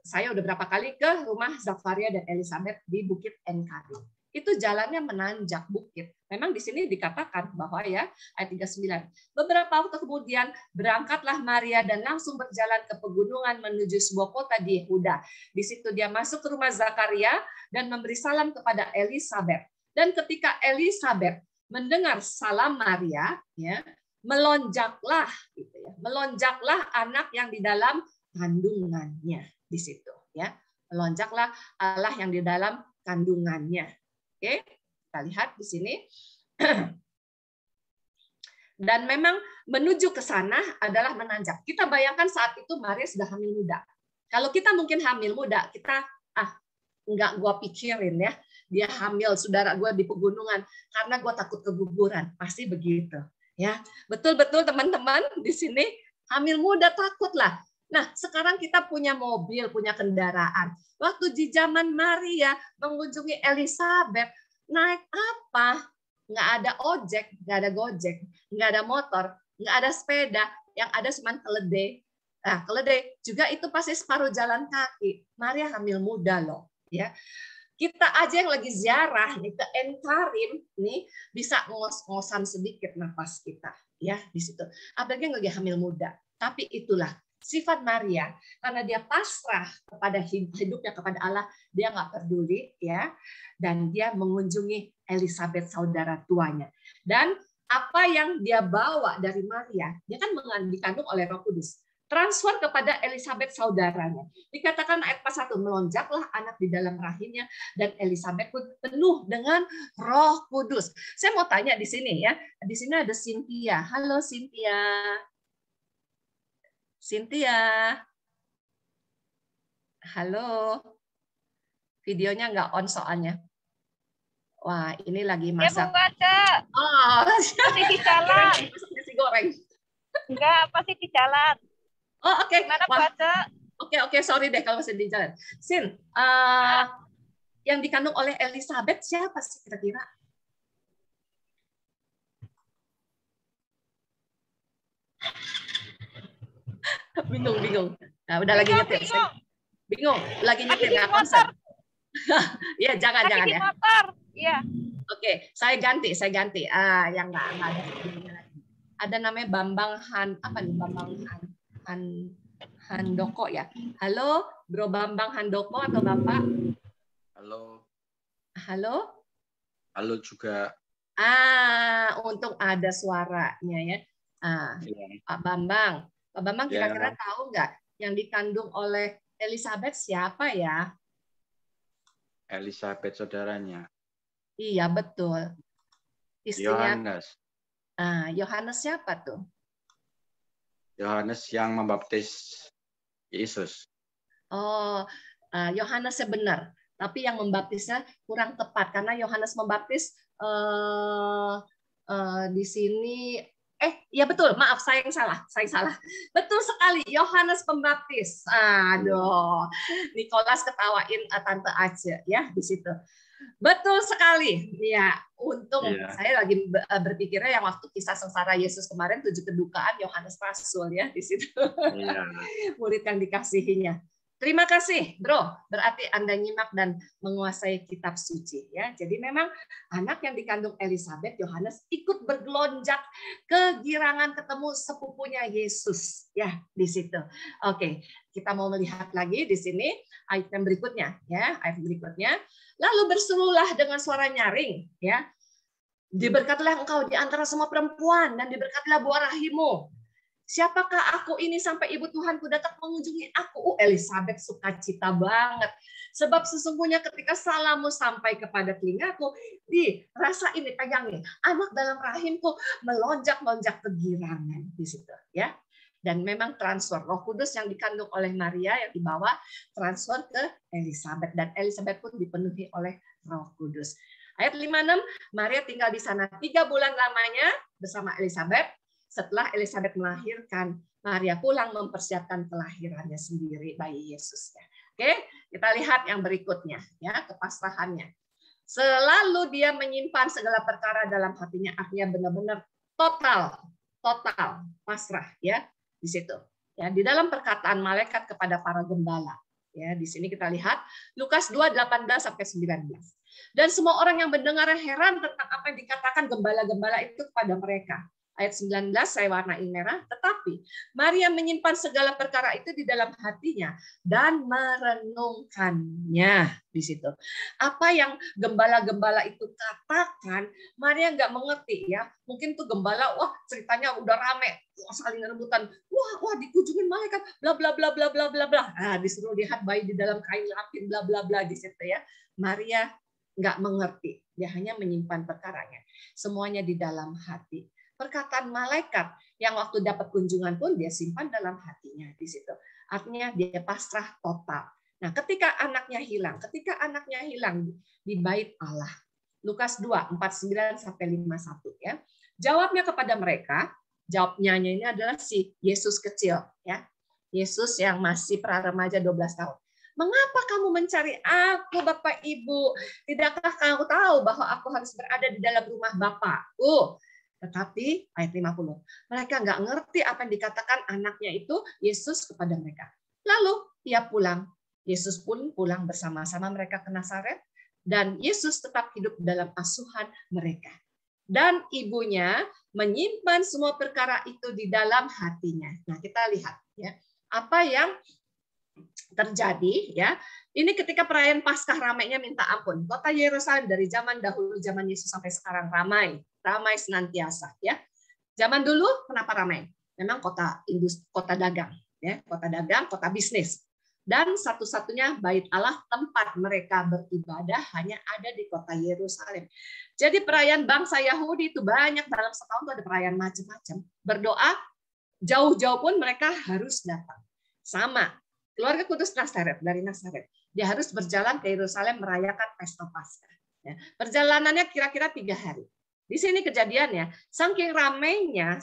Saya udah berapa kali ke rumah Zakaria dan Elizabeth di Bukit Enkari. Itu jalannya menanjak bukit. Memang di sini dikatakan bahwa ya ayat 39. Beberapa waktu kemudian berangkatlah Maria dan langsung berjalan ke pegunungan menuju sebuah kota di Yehuda. Di situ dia masuk ke rumah Zakaria dan memberi salam kepada Elizabeth. Dan ketika Elizabeth mendengar salam Maria, ya, melonjaklah, gitu ya, melonjaklah anak yang di dalam kandungannya di situ, ya, melonjaklah Allah yang di dalam kandungannya. Oke, kita lihat di sini. Dan memang menuju ke sana adalah menanjak. Kita bayangkan saat itu Maria sudah hamil muda. Kalau kita mungkin hamil muda, kita enggak gua pikirin ya. Dia hamil, saudara gue di pegunungan karena gue takut keguguran, pasti begitu ya. Betul-betul teman-teman di sini hamil muda takut lah. Nah sekarang kita punya mobil, punya kendaraan. Waktu di zaman Maria mengunjungi Elizabeth, naik apa? Nggak ada ojek, nggak ada gojek, nggak ada motor, nggak ada sepeda, yang ada cuma keledai. Nah keledai juga itu pasti separuh jalan kaki. Maria hamil muda loh ya. Kita aja yang lagi ziarah nih ke Enkarim nih bisa ngos-ngosan sedikit nafas kita ya di situ. Apalagi yang lagi hamil muda. Tapi itulah sifat Maria, karena dia pasrah kepada hidupnya kepada Allah, dia nggak peduli ya, dan dia mengunjungi Elizabeth saudara tuanya. Dan apa yang dia bawa dari Maria, dia kan dikandung oleh Roh Kudus. Transfer kepada Elizabeth saudaranya. Dikatakan ayat 1, melonjaklah anak di dalam rahimnya dan Elizabeth pun penuh dengan Roh Kudus. Saya mau tanya di sini ya. Di sini ada Cynthia. Halo Cynthia. Cynthia. Halo. Videonya nggak on soalnya. Wah, ini lagi masak. Ya, Bu, oh, masih di jalan. Nasi goreng. Enggak, pasti di jalan. Oh, oke. Gimana baca? Oke, sorry deh kalau masih di jalan. Sin, yang dikandung oleh Elizabeth siapa sih kira-kira? Bingung. Nah, udah lagi nyetir. Bingung, lagi nyetir nggak konsen. Iya, jangan ya. Motor. Iya. Oke, saya ganti. Yang nggak ada. Ada namanya Bambang Han, apa nih Bambang Handoko ya. Halo, Bro Bambang Handoko atau Bapak? Halo. Halo? Halo juga. Untung ada suaranya ya. Pak Bambang. Pak Bambang kira-kira tahu nggak yang dikandung oleh Elizabeth siapa ya? Elizabeth saudaranya. Iya, betul. Istrinya Yohanes. Yohanes siapa tuh? Yohanes yang membaptis Yesus. Oh, Yohanesnya benar. Tapi yang membaptisnya kurang tepat karena Yohanes membaptis di sini. Ya betul. Maaf, saya yang salah. Betul sekali. Yohanes Pembaptis. Aduh, Nicholas ketawain Tante Ace ya di situ. Betul sekali. Ya, untung saya lagi berpikirnya yang waktu kisah sengsara Yesus kemarin 7 kedukaan Yohanes Rasul ya di situ. Murid yang dikasihinya. Terima kasih, Bro. Berarti Anda nyimak dan menguasai kitab suci ya. Jadi memang anak yang dikandung Elizabeth, Yohanes ikut bergelonjak kegirangan ketemu sepupunya Yesus ya di situ. Oke, kita mau melihat lagi di sini item berikutnya ya, item berikutnya. Lalu berserulah dengan suara nyaring ya. Diberkatilah engkau di antara semua perempuan dan diberkatilah buah rahimmu. Siapakah aku ini sampai ibu Tuhanku datang mengunjungi aku? Elizabeth sukacita banget. Sebab sesungguhnya ketika salammu sampai kepada telingaku, dirasa ini pegangnya. Anak dalam rahimku melonjak-lonjak kegirangan di situ ya. Dan memang transfer Roh Kudus yang dikandung oleh Maria yang dibawa transfer ke Elizabeth dan Elizabeth pun dipenuhi oleh Roh Kudus. Ayat 56, Maria tinggal di sana 3 bulan lamanya bersama Elizabeth. Setelah Elizabeth melahirkan, Maria pulang mempersiapkan kelahirannya sendiri bayi Yesusnya. Oke, kita lihat yang berikutnya ya, kepasrahannya. Selalu dia menyimpan segala perkara dalam hatinya, artinya benar-benar total pasrah ya di situ. Ya, di dalam perkataan malaikat kepada para gembala. Ya, di sini kita lihat Lukas 2:18 sampai 19. Dan semua orang yang mendengar heran tentang apa yang dikatakan gembala-gembala itu kepada mereka. Ayat 19 saya warnai merah, tetapi Maria menyimpan segala perkara itu di dalam hatinya dan merenungkannya di situ. Apa yang gembala-gembala itu katakan, Maria nggak mengerti ya. Mungkin tuh gembala, wah ceritanya udah rame, wah saling rebutan, wah dikunjungin malaikat, bla bla bla bla bla bla bla. Disuruh lihat bayi di dalam kain lapin, bla bla bla di situ ya. Maria nggak mengerti, dia hanya menyimpan perkaranya. Semuanya di dalam hati. Perkataan malaikat yang waktu dapat kunjungan pun dia simpan dalam hatinya di situ. Artinya dia pasrah total. Nah, ketika anaknya hilang di bait Allah. Lukas 2:49 sampai 51 ya. Jawabnya kepada mereka, jawabnya ini adalah si Yesus kecil ya. Yesus yang masih pra-remaja 12 tahun. Mengapa kamu mencari aku, Bapak Ibu? Tidakkah kamu tahu bahwa aku harus berada di dalam rumah Bapakku? Tetapi ayat 50, mereka nggak ngerti apa yang dikatakan anaknya itu Yesus kepada mereka. Lalu ia pulang. Yesus pun pulang bersama-sama mereka ke Nazaret dan Yesus tetap hidup dalam asuhan mereka. Dan ibunya menyimpan semua perkara itu di dalam hatinya. Nah, kita lihat ya, apa yang terjadi ya. Ini ketika perayaan Paskah ramainya minta ampun. Kota Yerusalem dari zaman dahulu, zaman Yesus sampai sekarang ramai senantiasa ya. Zaman dulu kenapa ramai? Memang kota dagang ya, kota bisnis. Dan satu-satunya bait Allah tempat mereka beribadah hanya ada di kota Yerusalem. Jadi perayaan bangsa Yahudi itu banyak, dalam setahun itu ada perayaan macam-macam. Berdoa jauh-jauh pun mereka harus datang. Sama keluarga kudus Nazaret dari Nazaret, dia harus berjalan ke Yerusalem merayakan pesta Paskah. Ya, perjalanannya kira-kira 3 hari. Di sini kejadiannya, saking ramainya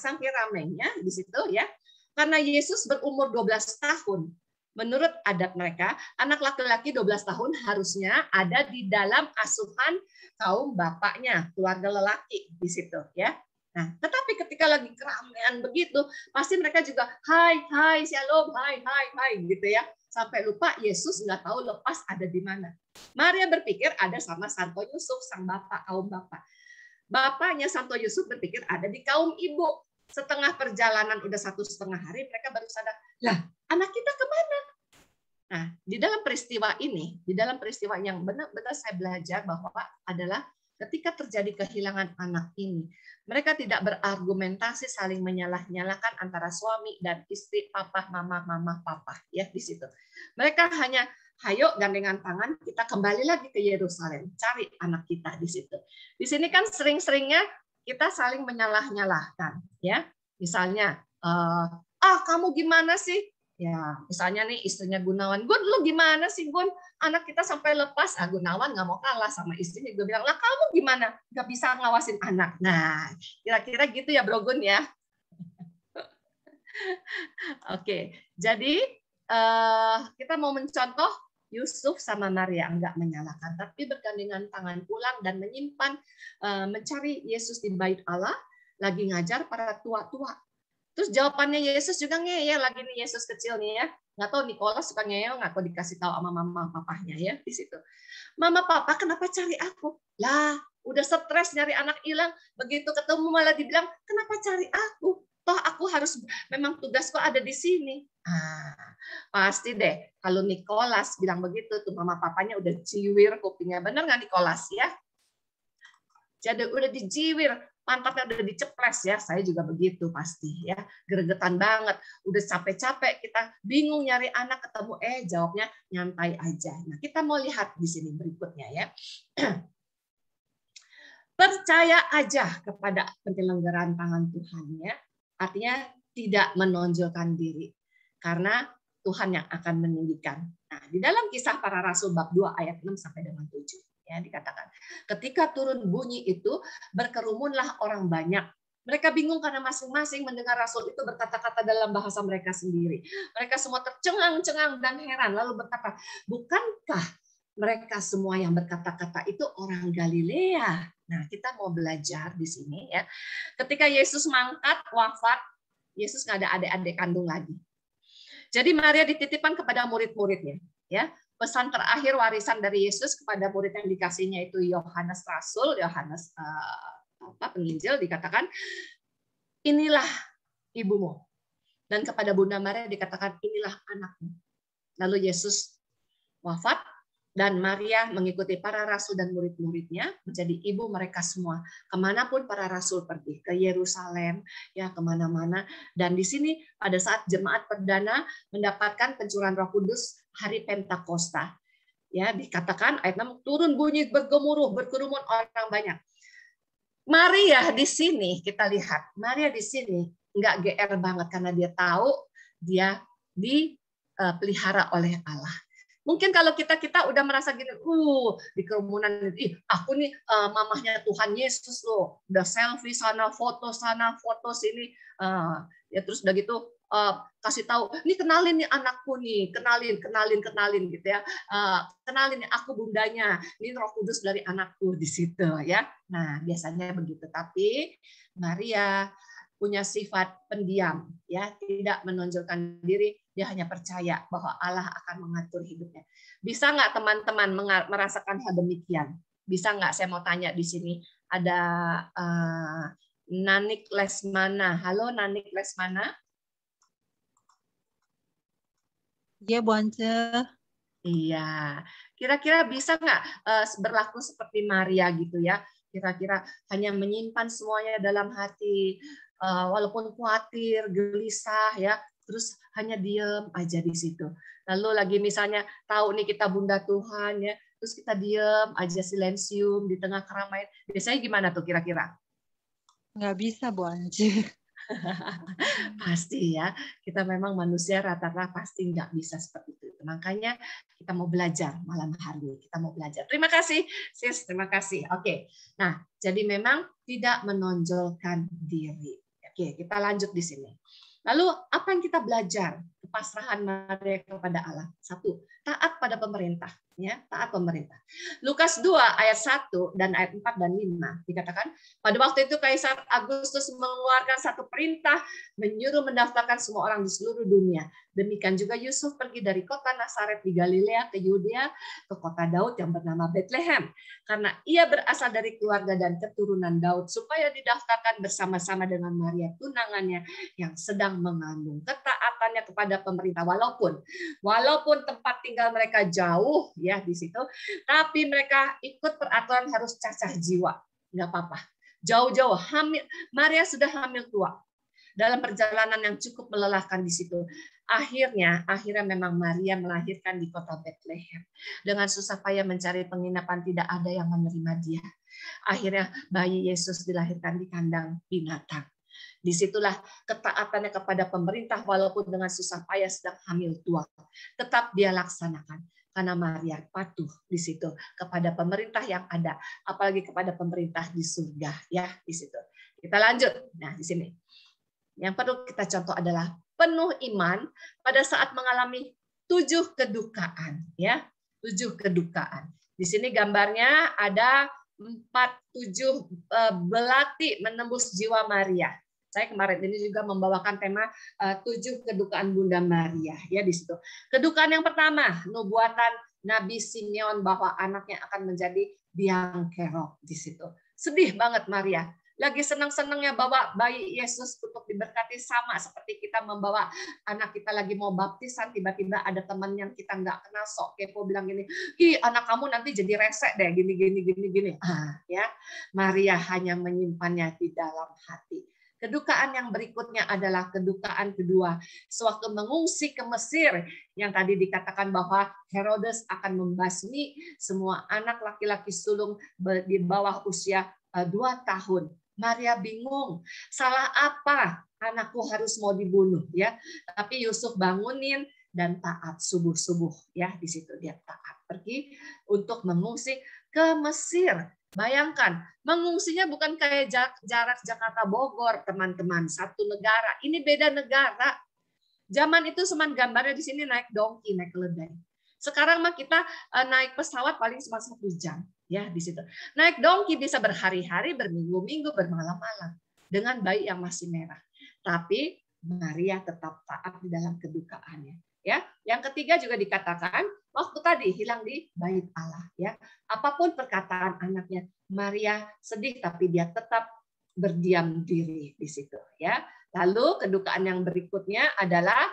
di situ ya, karena Yesus berumur 12 tahun. Menurut adat mereka, anak laki-laki 12 tahun harusnya ada di dalam asuhan kaum bapaknya, keluarga lelaki di situ ya. Nah, tetapi ketika lagi keramaian begitu, pasti mereka juga hai shalom, hai gitu ya. Sampai lupa Yesus nggak tahu lepas ada di mana. Maria berpikir ada sama Santo Yusuf, sang bapak, kaum bapak. Bapaknya Santo Yusuf berpikir ada di kaum ibu. Setengah perjalanan udah 1,5 hari, mereka baru sadar, lah Anak kita kemana? Nah, di dalam peristiwa ini, di dalam peristiwa yang benar-benar saya belajar bahwa adalah ketika terjadi kehilangan anak ini, mereka tidak berargumentasi saling menyalah-nyalakan antara suami dan istri, papa, mama, papa, ya di situ. Mereka hanya, hayo gandengan tangan, kita kembali lagi ke Yerusalem, cari anak kita di situ. Di sini kan sering-seringnya kita saling menyalah-nyalahkan, ya. Misalnya, kamu gimana sih? Ya, misalnya nih istrinya Gunawan, Gun, lu gimana sih Gun? Anak kita sampai lepas, Gunawan nggak mau kalah sama istrinya. Gue bilang, lah kamu gimana? Nggak bisa ngawasin anak. Nah, kira-kira gitu ya Bro Gun ya. Oke, jadi kita mau mencontoh Yusuf sama Maria, nggak menyalahkan, tapi bergandengan tangan pulang dan menyimpan, mencari Yesus di bait Allah, lagi ngajar para tua-tua. Terus jawabannya Yesus juga ngeyel lagi nih, Yesus kecil nih ya. Nggak tahu Nikolas suka ngeyel nggak, kalau dikasih tahu sama mama papahnya ya di situ. Mama papa kenapa cari aku? Lah udah stres nyari anak hilang, begitu ketemu malah dibilang kenapa cari aku? Toh aku harus, memang tugasku ada di sini. Pasti deh kalau Nikolas bilang begitu tuh mama papanya udah jiwir kupingnya. Bener nggak Nikolas ya? Jadi udah dijiwir, pantatnya udah diceples ya, saya juga begitu pasti ya, gregetan banget, udah capek-capek kita bingung nyari anak ketemu, jawabnya nyantai aja. Nah kita mau lihat di sini berikutnya ya. Percaya aja kepada penyelenggaraan tangan Tuhan ya, artinya tidak menonjolkan diri, karena Tuhan yang akan meninggikan. Nah di dalam Kisah Para Rasul bab 2 ayat 6 sampai dengan 7. Ya, dikatakan ketika turun bunyi itu berkerumunlah orang banyak. Mereka bingung karena masing-masing mendengar rasul itu berkata-kata dalam bahasa mereka sendiri. Mereka semua tercengang-cengang dan heran lalu berkata, bukankah mereka semua yang berkata-kata itu orang Galilea? Nah, kita mau belajar di sini ya. Ketika Yesus mangkat wafat, Yesus nggak ada adik-adik kandung lagi. Jadi Maria dititipkan kepada murid-muridnya, ya. Pesan terakhir warisan dari Yesus kepada murid yang dikasihnya itu Yohanes Rasul, Yohanes penginjil dikatakan, inilah ibumu. Dan kepada Bunda Maria dikatakan, inilah anakmu. Lalu Yesus wafat, dan Maria mengikuti para rasul dan murid-muridnya menjadi ibu mereka semua. Kemanapun para rasul pergi, ke Yerusalem, ya kemana-mana. Dan di sini pada saat jemaat perdana mendapatkan pencurahan Roh Kudus hari Pentakosta, ya dikatakan ayat 6 turun bunyi bergemuruh berkerumun orang banyak. Maria di sini kita lihat, Maria di sini nggak GR banget karena dia tahu dia dipelihara oleh Allah. Mungkin kalau kita udah merasa gini, di kerumunan, aku nih mamahnya Tuhan Yesus loh, udah selfie sana, foto sini, ya terus udah gitu kasih tahu, nih kenalin nih anakku nih, kenalin gitu ya, kenalin nih aku bundanya, ini Roh Kudus dari anakku di situ ya. Nah biasanya begitu, tapi Maria punya sifat pendiam, ya tidak menonjolkan diri, dia hanya percaya bahwa Allah akan mengatur hidupnya. Bisa nggak teman-teman merasakan hal demikian? Bisa nggak? Saya mau tanya di sini ada Nanik Lesmana. Halo Nanik Lesmana. Iya Bu Ance. Iya. Kira-kira bisa nggak berlaku seperti Maria gitu ya? Kira-kira hanya menyimpan semuanya dalam hati, walaupun khawatir, gelisah ya, terus hanya diem aja di situ. Lalu lagi misalnya tahu nih kita Bunda Tuhan ya, terus kita diem aja silensium di tengah keramaian. Biasanya gimana tuh kira-kira? Nggak bisa Bu Anji. Pasti ya, kita memang manusia rata-rata pasti nggak bisa seperti itu. Makanya kita mau belajar malam hari ini, kita mau belajar. Terima kasih, Sis, terima kasih. Oke, nah jadi memang tidak menonjolkan diri. Oke, kita lanjut di sini. Lalu apa yang kita belajar? Kepasrahan Maria kepada Allah. 1, taat pada pemerintah. Ya, taat pemerintah. Lukas 2 ayat 1 dan ayat 4 dan 5 dikatakan, pada waktu itu Kaisar Agustus mengeluarkan satu perintah menyuruh mendaftarkan semua orang di seluruh dunia. Demikian juga Yusuf pergi dari kota Nazaret di Galilea ke Yudea ke kota Daud yang bernama Bethlehem, karena ia berasal dari keluarga dan keturunan Daud, supaya didaftarkan bersama-sama dengan Maria tunangannya yang sedang mengandung. Ketaatannya kepada kepada pemerintah. Walaupun tempat tinggal mereka jauh ya di situ, tapi mereka ikut peraturan harus cacah jiwa. Nggak apa-apa. Jauh-jauh hamil, Maria sudah hamil tua. Dalam perjalanan yang cukup melelahkan di situ. Akhirnya memang Maria melahirkan di kota Bethlehem. Dengan susah payah mencari penginapan, tidak ada yang menerima dia. Akhirnya bayi Yesus dilahirkan di kandang binatang. Disitulah ketaatannya kepada pemerintah, walaupun dengan susah payah sedang hamil tua. Tetap dia laksanakan. Karena Maria patuh di situ kepada pemerintah yang ada. Apalagi kepada pemerintah di surga. Ya, di situ. Kita lanjut. Nah, di sini. Yang perlu kita contoh adalah penuh iman pada saat mengalami 7 kedukaan, ya, 7 kedukaan. Di sini gambarnya ada 7 belati menembus jiwa Maria. Saya kemarin ini juga membawakan tema 7 kedukaan Bunda Maria, ya di situ. Kedukaan yang pertama, nubuatan Nabi Simeon bahwa anaknya akan menjadi biang kerok di situ. Sedih banget Maria. Lagi senang-senangnya bawa bayi Yesus untuk diberkati, sama seperti kita membawa anak kita lagi mau baptisan, tiba-tiba ada teman yang kita nggak kenal sok kepo bilang gini, "Ih, anak kamu nanti jadi resek deh, gini." Ya, Maria hanya menyimpannya di dalam hati. Kedukaan yang berikutnya adalah kedukaan kedua. Sewaktu mengungsi ke Mesir, yang tadi dikatakan bahwa Herodes akan membasmi semua anak laki-laki sulung di bawah usia 2 tahun. Maria bingung, salah apa anakku harus mau dibunuh ya? Tapi Yusuf bangunin dan taat subuh-subuh ya, di situ dia taat pergi untuk mengungsi ke Mesir. Bayangkan, mengungsinya bukan kayak jarak Jakarta Bogor, teman-teman, satu negara. Ini beda negara. Zaman itu cuman gambarnya di sini naik donkey, naik keledai. Sekarang mah kita naik pesawat paling cuma 1 jam. Ya, di situ. Naik donkey bisa berhari-hari, berminggu-minggu, bermalam-malam dengan bayi yang masih merah. Tapi Maria tetap taat di dalam kedukaannya. Ya, yang ketiga juga dikatakan waktu tadi hilang di bait Allah. Ya, apapun perkataan anaknya, Maria sedih tapi dia tetap berdiam diri di situ. Ya, lalu kedukaan yang berikutnya adalah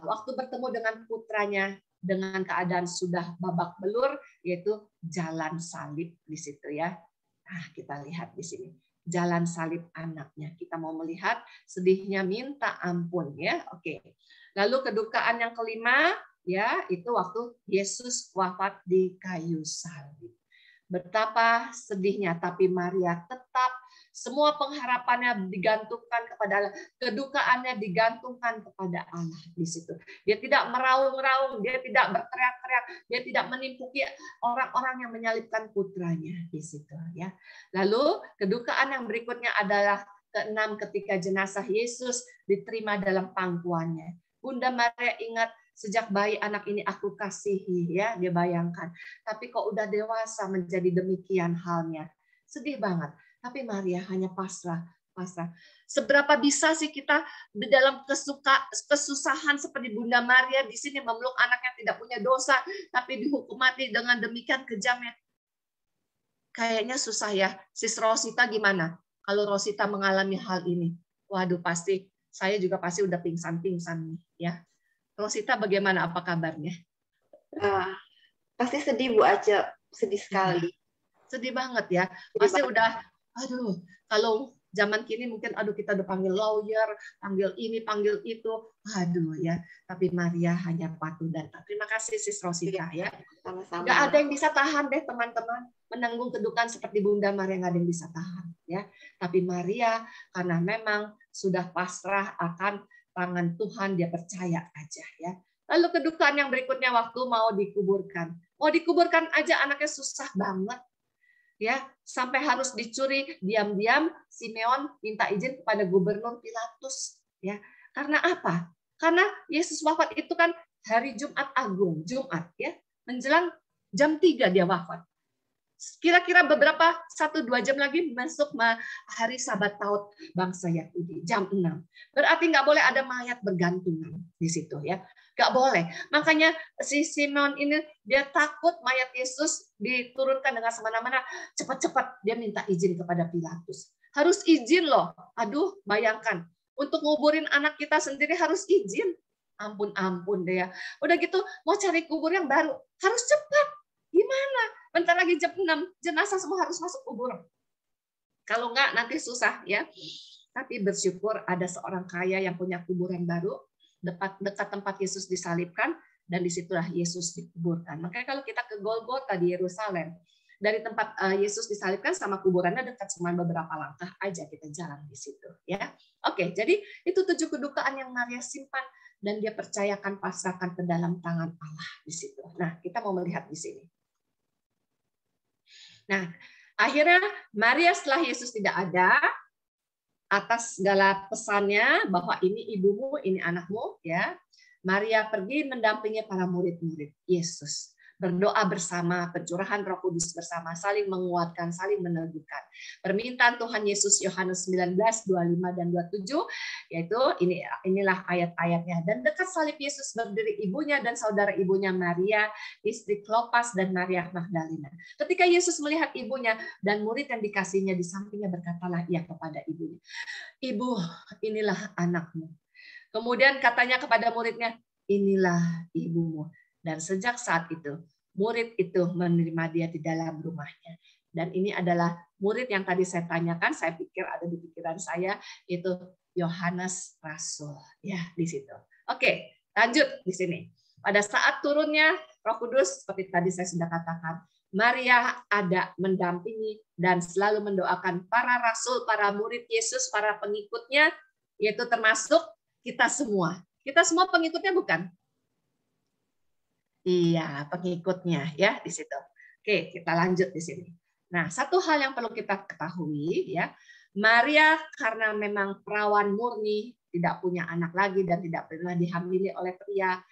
waktu bertemu dengan putranya dengan keadaan sudah babak belur, yaitu jalan salib di situ ya. Nah, kita lihat di sini. Jalan salib anaknya. Kita mau melihat sedihnya minta ampun ya. Oke. Lalu kedukaan yang kelima ya, itu waktu Yesus wafat di kayu salib. Betapa sedihnya, tapi Maria tetap semua pengharapannya digantungkan kepada Allah, kedukaannya digantungkan kepada Allah di situ. Dia tidak meraung-raung, dia tidak berteriak-teriak, dia tidak menimpuki orang-orang yang menyalibkan putranya di situ ya. Lalu kedukaan yang berikutnya adalah keenam, ketika jenazah Yesus diterima dalam pangkuannya. Bunda Maria ingat, sejak bayi anak ini aku kasihi ya, dia bayangkan. Tapi kok udah dewasa menjadi demikian halnya. Sedih banget. Tapi Maria hanya pasrah. Seberapa bisa sih kita di dalam kesusahan seperti Bunda Maria di sini memeluk anak yang tidak punya dosa, tapi dihukum mati dengan demikian kejamnya. Kayaknya susah ya. Sis Rosita gimana? Kalau Rosita mengalami hal ini, waduh pasti saya juga pasti udah pingsan-pingsan nih ya. Rosita bagaimana, apa kabarnya? Pasti sedih Bu Aca, sedih sekali. Sedih banget ya. Pasti udah, aduh, kalau zaman kini mungkin aduh kita udah panggil lawyer, panggil ini, panggil itu, aduh ya. Tapi Maria hanya patuh dan taat. Terima kasih Sis Rosita ya. Sama-sama. Nggak ada yang bisa tahan deh teman-teman. Menanggung kedukaan seperti Bunda Maria nggak ada yang bisa tahan ya. Tapi Maria karena memang sudah pasrah akan tangan Tuhan, dia percaya aja ya. Lalu kedukaan yang berikutnya waktu mau dikuburkan. Mau dikuburkan aja anaknya susah banget. Ya, sampai harus dicuri diam-diam. Simeon minta izin kepada Gubernur Pilatus ya. Karena apa? Karena Yesus wafat itu kan hari Jumat Agung, Jumat ya. Menjelang jam 3 dia wafat. Kira-kira beberapa 1-2 jam lagi masuk hari Sabat Taut bangsa Yahudi, jam 6. Berarti nggak boleh ada mayat bergantungan di situ ya. Nggak boleh. Makanya si Simeon ini dia takut mayat Yesus diturunkan dengan semena-mena. Cepat-cepat dia minta izin kepada Pilatus. Harus izin loh. Aduh, bayangkan. Untuk nguburin anak kita sendiri harus izin. Ampun deh ya. Udah gitu mau cari kubur yang baru, harus cepat. Gimana? Bentar lagi jam 6, jenazah semua harus masuk kubur. Kalau enggak nanti susah ya. Tapi bersyukur ada seorang kaya yang punya kuburan baru dekat tempat Yesus disalibkan, dan disitulah Yesus dikuburkan. Makanya kalau kita ke Golgota di Yerusalem, dari tempat Yesus disalibkan sama kuburannya dekat, cuma beberapa langkah aja kita jalan di situ ya. Oke, jadi itu 7 kedukaan yang Maria simpan dan dia percayakan, pasrahkan ke dalam tangan Allah di situ. Nah, kita mau melihat di sini. Nah, akhirnya Maria setelah Yesus tidak ada, atas segala pesannya bahwa ini ibumu, ini anakmu, ya, Maria pergi mendampingi para murid-murid Yesus. Berdoa bersama, pencurahan Roh Kudus bersama, saling menguatkan, saling meneguhkan. Permintaan Tuhan Yesus Yohanes 19, 25 dan 27, yaitu inilah ayat-ayatnya. Dan dekat salib Yesus berdiri ibunya dan saudara ibunya Maria, istri Klopas dan Maria Magdalena. Ketika Yesus melihat ibunya dan murid yang dikasihnya di sampingnya, berkatalah ia kepada ibunya, "Ibu, inilah anakmu." Kemudian katanya kepada muridnya, "Inilah ibumu." Dan sejak saat itu, murid itu menerima dia di dalam rumahnya. Dan ini adalah murid yang tadi saya tanyakan, saya pikir ada di pikiran saya, itu Yohanes Rasul. Ya, di situ. Oke, lanjut di sini. Pada saat turunnya Roh Kudus, seperti tadi saya sudah katakan, Maria ada mendampingi dan selalu mendoakan para rasul, para murid Yesus, para pengikutnya, yaitu termasuk kita semua. Kita semua pengikutnya bukan? Iya, pengikutnya ya di situ. Oke, kita lanjut di sini. Nah, satu hal yang perlu kita ketahui ya, Maria karena memang perawan murni, tidak punya anak lagi dan tidak pernah dihamili oleh pria,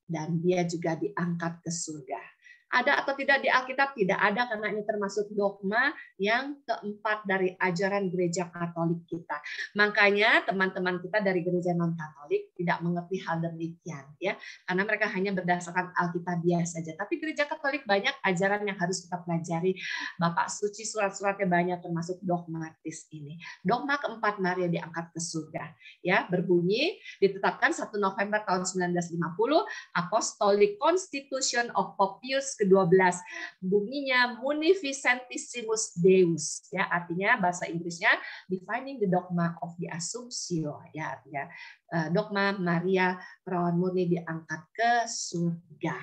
dan dia juga diangkat ke surga. Ada atau tidak di Alkitab? Tidak ada, karena ini termasuk dogma yang keempat dari ajaran gereja Katolik kita. Makanya teman-teman kita dari gereja non-Katolik tidak mengerti hal demikian, ya, karena mereka hanya berdasarkan Alkitabiah saja. Tapi gereja Katolik banyak ajaran yang harus kita pelajari. Bapak suci surat-suratnya banyak, termasuk dogmatis ini. Dogma keempat, Maria diangkat ke surga, ya, berbunyi ditetapkan 1 November tahun 1950 Apostolic Constitution of Pope Pius ke-12, bunyinya Munificentissimus Deus, ya, artinya bahasa Inggrisnya Defining the Dogma of the Assumption, ya, artinya dogma Maria perawan murni diangkat ke surga.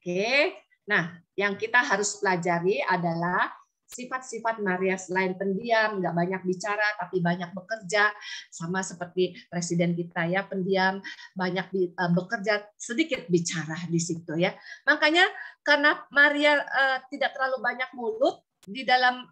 Oke, nah yang kita harus pelajari adalah sifat-sifat Maria selain pendiam, nggak banyak bicara tapi banyak bekerja, sama seperti presiden kita ya, pendiam, banyak bekerja, sedikit bicara di situ ya. Makanya karena Maria tidak terlalu banyak mulut, di dalam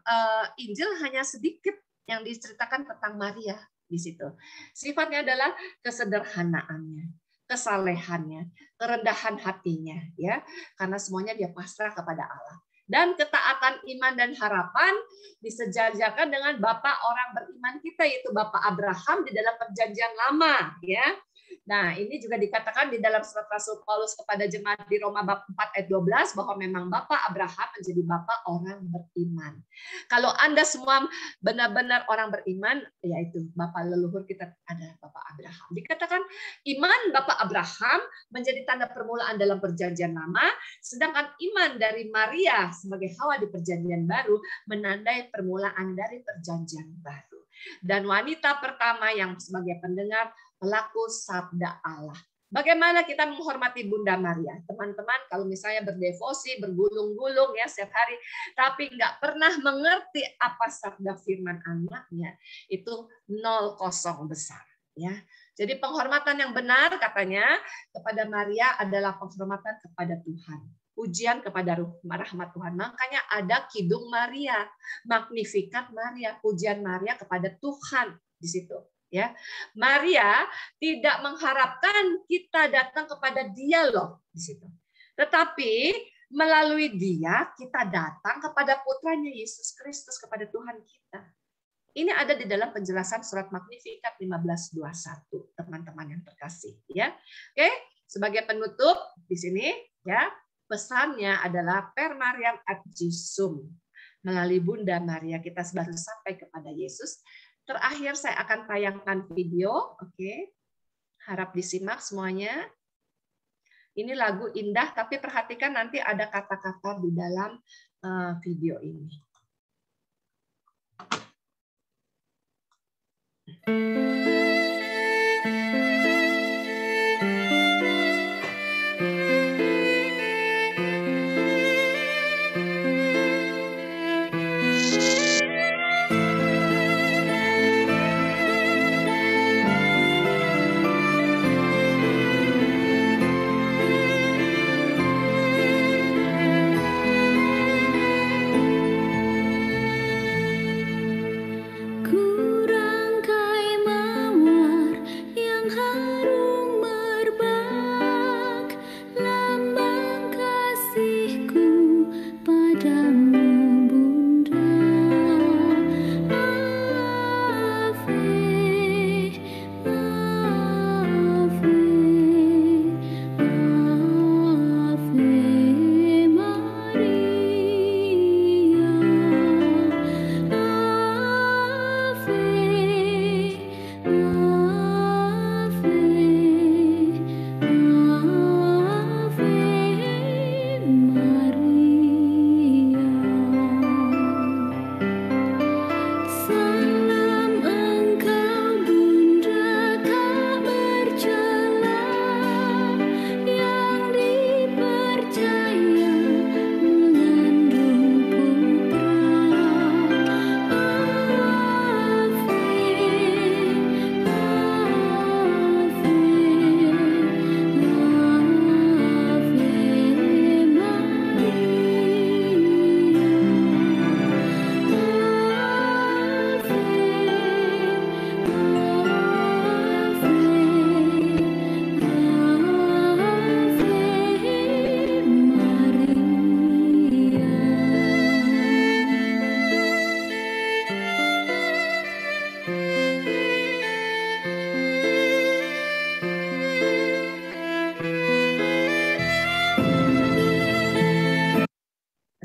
Injil hanya sedikit yang diceritakan tentang Maria di situ. Sifatnya adalah kesederhanaannya, kesalehannya, kerendahan hatinya, ya, karena semuanya dia pasrah kepada Allah. Dan ketaatan iman dan harapan disejajarkan dengan Bapak orang beriman kita, yaitu Bapak Abraham di dalam perjanjian lama, ya. Nah, ini juga dikatakan di dalam surat Rasul Paulus kepada jemaat di Roma bab 4 ayat 12 bahwa memang Bapak Abraham menjadi Bapak orang beriman. Kalau Anda semua benar-benar orang beriman, yaitu Bapak leluhur kita ada Bapak Abraham. Dikatakan iman Bapak Abraham menjadi tanda permulaan dalam perjanjian lama, sedangkan iman dari Maria sebagai Hawa di perjanjian baru menandai permulaan dari perjanjian baru. Dan wanita pertama yang sebagai pendengar pelaku sabda Allah. Bagaimana kita menghormati Bunda Maria? Teman-teman, kalau misalnya berdevosi, bergulung-gulung ya setiap hari, tapi nggak pernah mengerti apa sabda firman anaknya, itu 0 besar. Ya. Jadi penghormatan yang benar katanya kepada Maria adalah penghormatan kepada Tuhan. Pujian kepada rahmat Tuhan. Makanya ada Kidung Maria, Magnificat Maria, pujian Maria kepada Tuhan di situ. Ya, Maria tidak mengharapkan kita datang kepada dia loh di situ. Tetapi melalui dia kita datang kepada putranya Yesus Kristus, kepada Tuhan kita. Ini ada di dalam penjelasan surat Magnificat 15:21, teman-teman yang terkasih, ya. Oke, sebagai penutup di sini ya, pesannya adalah per Mariam ad Jesum. Melalui Bunda Maria kita baru sampai kepada Yesus. Terakhir saya akan tayangkan video, oke. Harap disimak semuanya. Ini lagu indah, tapi perhatikan nanti ada kata-kata di dalam video ini.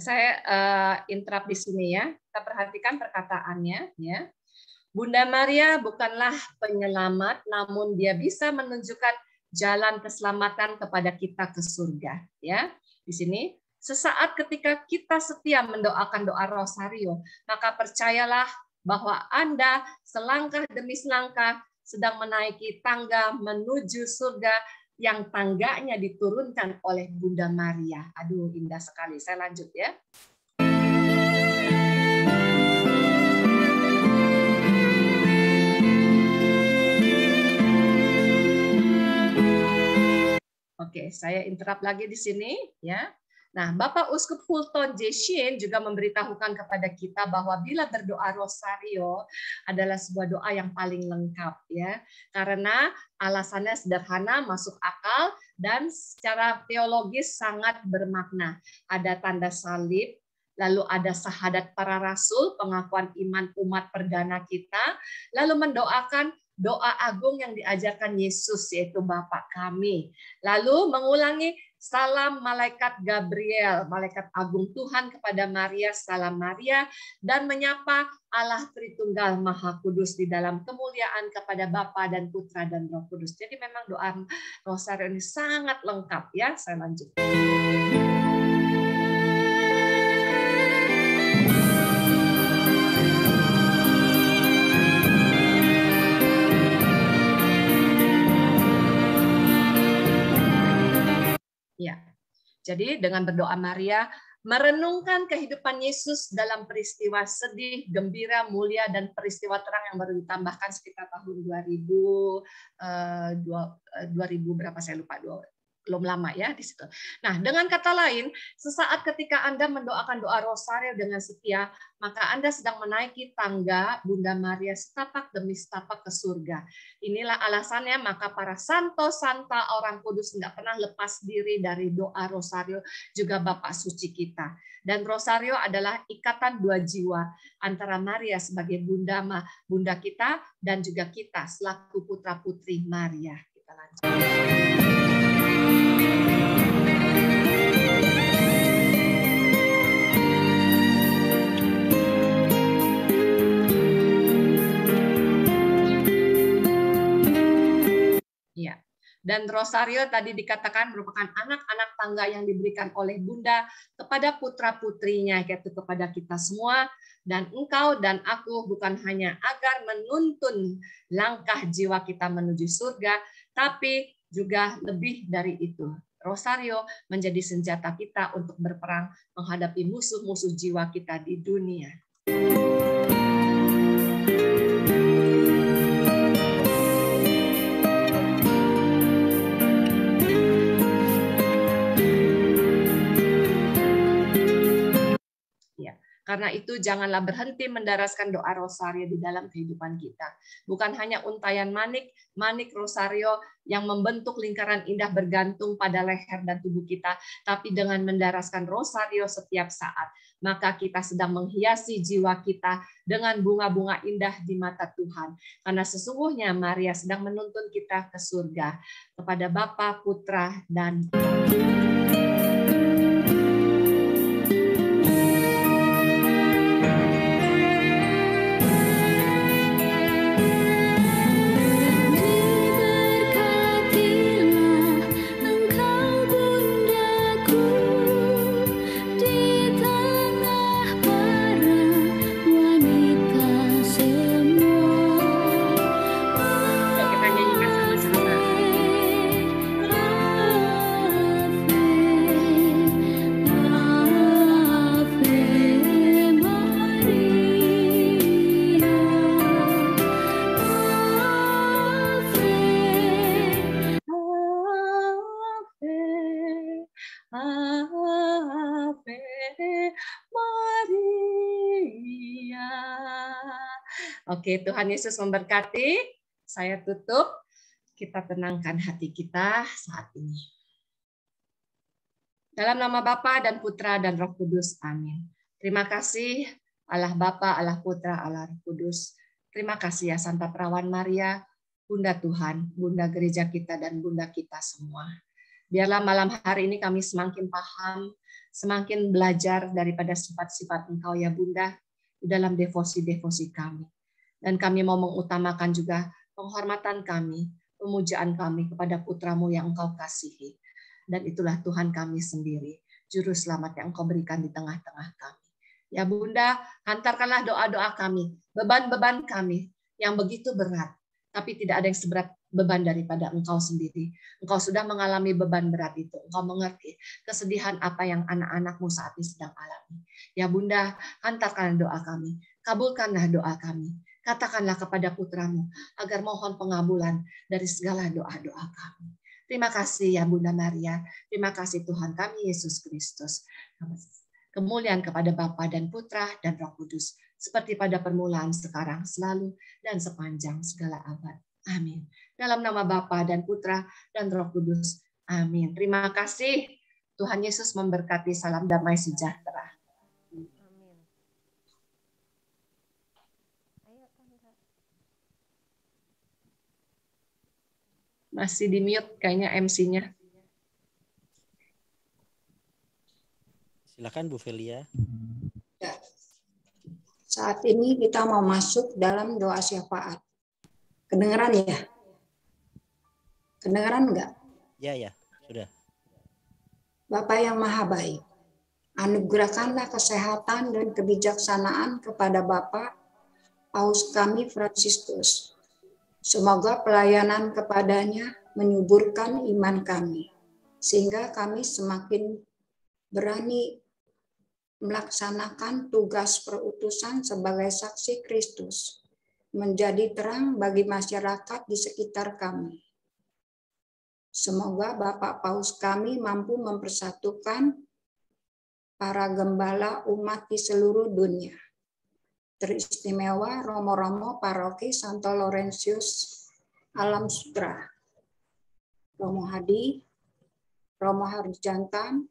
Saya interrupt di sini ya. Kita perhatikan perkataannya ya. Bunda Maria bukanlah penyelamat, namun dia bisa menunjukkan jalan keselamatan kepada kita ke surga ya. Di sini sesaat ketika kita setia mendoakan doa rosario, maka percayalah bahwa Anda selangkah demi selangkah sedang menaiki tangga menuju surga yang tangganya diturunkan oleh Bunda Maria. Aduh, indah sekali. Saya lanjut ya. Oke, saya interrupt lagi di sini ya. Nah, Bapak Uskup Fulton J. Sheen juga memberitahukan kepada kita bahwa bila berdoa rosario adalah sebuah doa yang paling lengkap ya. Karena alasannya sederhana, masuk akal, dan secara teologis sangat bermakna. Ada tanda salib, lalu ada syahadat para rasul, pengakuan iman umat perdana kita, lalu mendoakan doa agung yang diajarkan Yesus, yaitu Bapa kami. Lalu mengulangi salam malaikat Gabriel, malaikat agung Tuhan kepada Maria, salam Maria, dan menyapa Allah Tritunggal Maha Kudus di dalam kemuliaan kepada Bapa dan Putra dan Roh Kudus. Jadi memang doa rosario ini sangat lengkap ya. Saya lanjut. Ya, jadi dengan berdoa Maria, merenungkan kehidupan Yesus dalam peristiwa sedih, gembira, mulia, dan peristiwa terang yang baru ditambahkan sekitar tahun 2000 berapa saya lupa, belum lama ya di situ. Nah, dengan kata lain, sesaat ketika Anda mendoakan doa rosario dengan setia, maka Anda sedang menaiki tangga Bunda Maria setapak demi setapak ke surga. Inilah alasannya maka para santo santa orang kudus tidak pernah lepas diri dari doa rosario, juga Bapak suci kita. Dan rosario adalah ikatan dua jiwa antara Maria sebagai bunda kita dan juga kita selaku putra putri Maria. Kita lanjut. Ya, Dan Rosario tadi dikatakan merupakan anak-anak tangga yang diberikan oleh Bunda kepada putra-putrinya, yaitu kepada kita semua. Dan engkau dan aku bukan hanya agar menuntun langkah jiwa kita menuju surga, tapi juga lebih dari itu. Rosario menjadi senjata kita untuk berperang menghadapi musuh-musuh jiwa kita di dunia. Karena itu janganlah berhenti mendaraskan doa Rosario di dalam kehidupan kita. Bukan hanya untayan manik Rosario yang membentuk lingkaran indah bergantung pada leher dan tubuh kita, tapi dengan mendaraskan Rosario setiap saat, maka kita sedang menghiasi jiwa kita dengan bunga-bunga indah di mata Tuhan. Karena sesungguhnya Maria sedang menuntun kita ke surga, kepada Bapa, Putra, dan Oke, Tuhan Yesus memberkati. Saya tutup. Kita tenangkan hati kita saat ini. Dalam nama Bapa dan Putra dan Roh Kudus. Amin. Terima kasih Allah Bapa, Allah Putra, Allah Roh Kudus. Terima kasih ya Santa Perawan Maria, Bunda Tuhan, Bunda Gereja kita dan Bunda kita semua. Biarlah malam hari ini kami semakin paham, semakin belajar daripada sifat-sifat Engkau ya Bunda di dalam devosi-devosi kami. Dan kami mau mengutamakan juga penghormatan kami, pemujaan kami kepada Putramu yang Engkau kasihi. Dan itulah Tuhan kami sendiri, Juru Selamat yang Engkau berikan di tengah-tengah kami. Ya Bunda, hantarkanlah doa-doa kami, beban-beban kami yang begitu berat, tapi tidak ada yang seberat beban daripada Engkau sendiri. Engkau sudah mengalami beban berat itu. Engkau mengerti kesedihan apa yang anak-anak-Mu saat ini sedang alami. Ya Bunda, hantarkanlah doa kami, kabulkanlah doa kami. Katakanlah kepada Putramu agar mohon pengabulan dari segala doa-doa kami. Terima kasih ya Bunda Maria. Terima kasih Tuhan kami Yesus Kristus. Kemuliaan kepada Bapa dan Putra dan Roh Kudus. Seperti pada permulaan, sekarang, selalu, dan sepanjang segala abad. Amin. Dalam nama Bapa dan Putra dan Roh Kudus. Amin. Terima kasih. Tuhan Yesus memberkati. Salam damai sejahtera. Masih di mute kayaknya MC-nya. Silakan Bu Velia. Ya. Saat ini kita mau masuk dalam doa syafaat. Kedengeran ya? Kedengeran enggak? Ya, sudah. Bapa yang Maha Baik, anugerahkanlah kesehatan dan kebijaksanaan kepada Bapak Paus kami Fransiskus. Semoga pelayanan kepadanya menyuburkan iman kami, sehingga kami semakin berani melaksanakan tugas perutusan sebagai saksi Kristus, menjadi terang bagi masyarakat di sekitar kami. Semoga Bapak Paus kami mampu mempersatukan para gembala umat di seluruh dunia. Teristimewa Romo-Romo Paroki Santo Laurentius Alam Sutra, Romo Hadi, Romo Harjantan,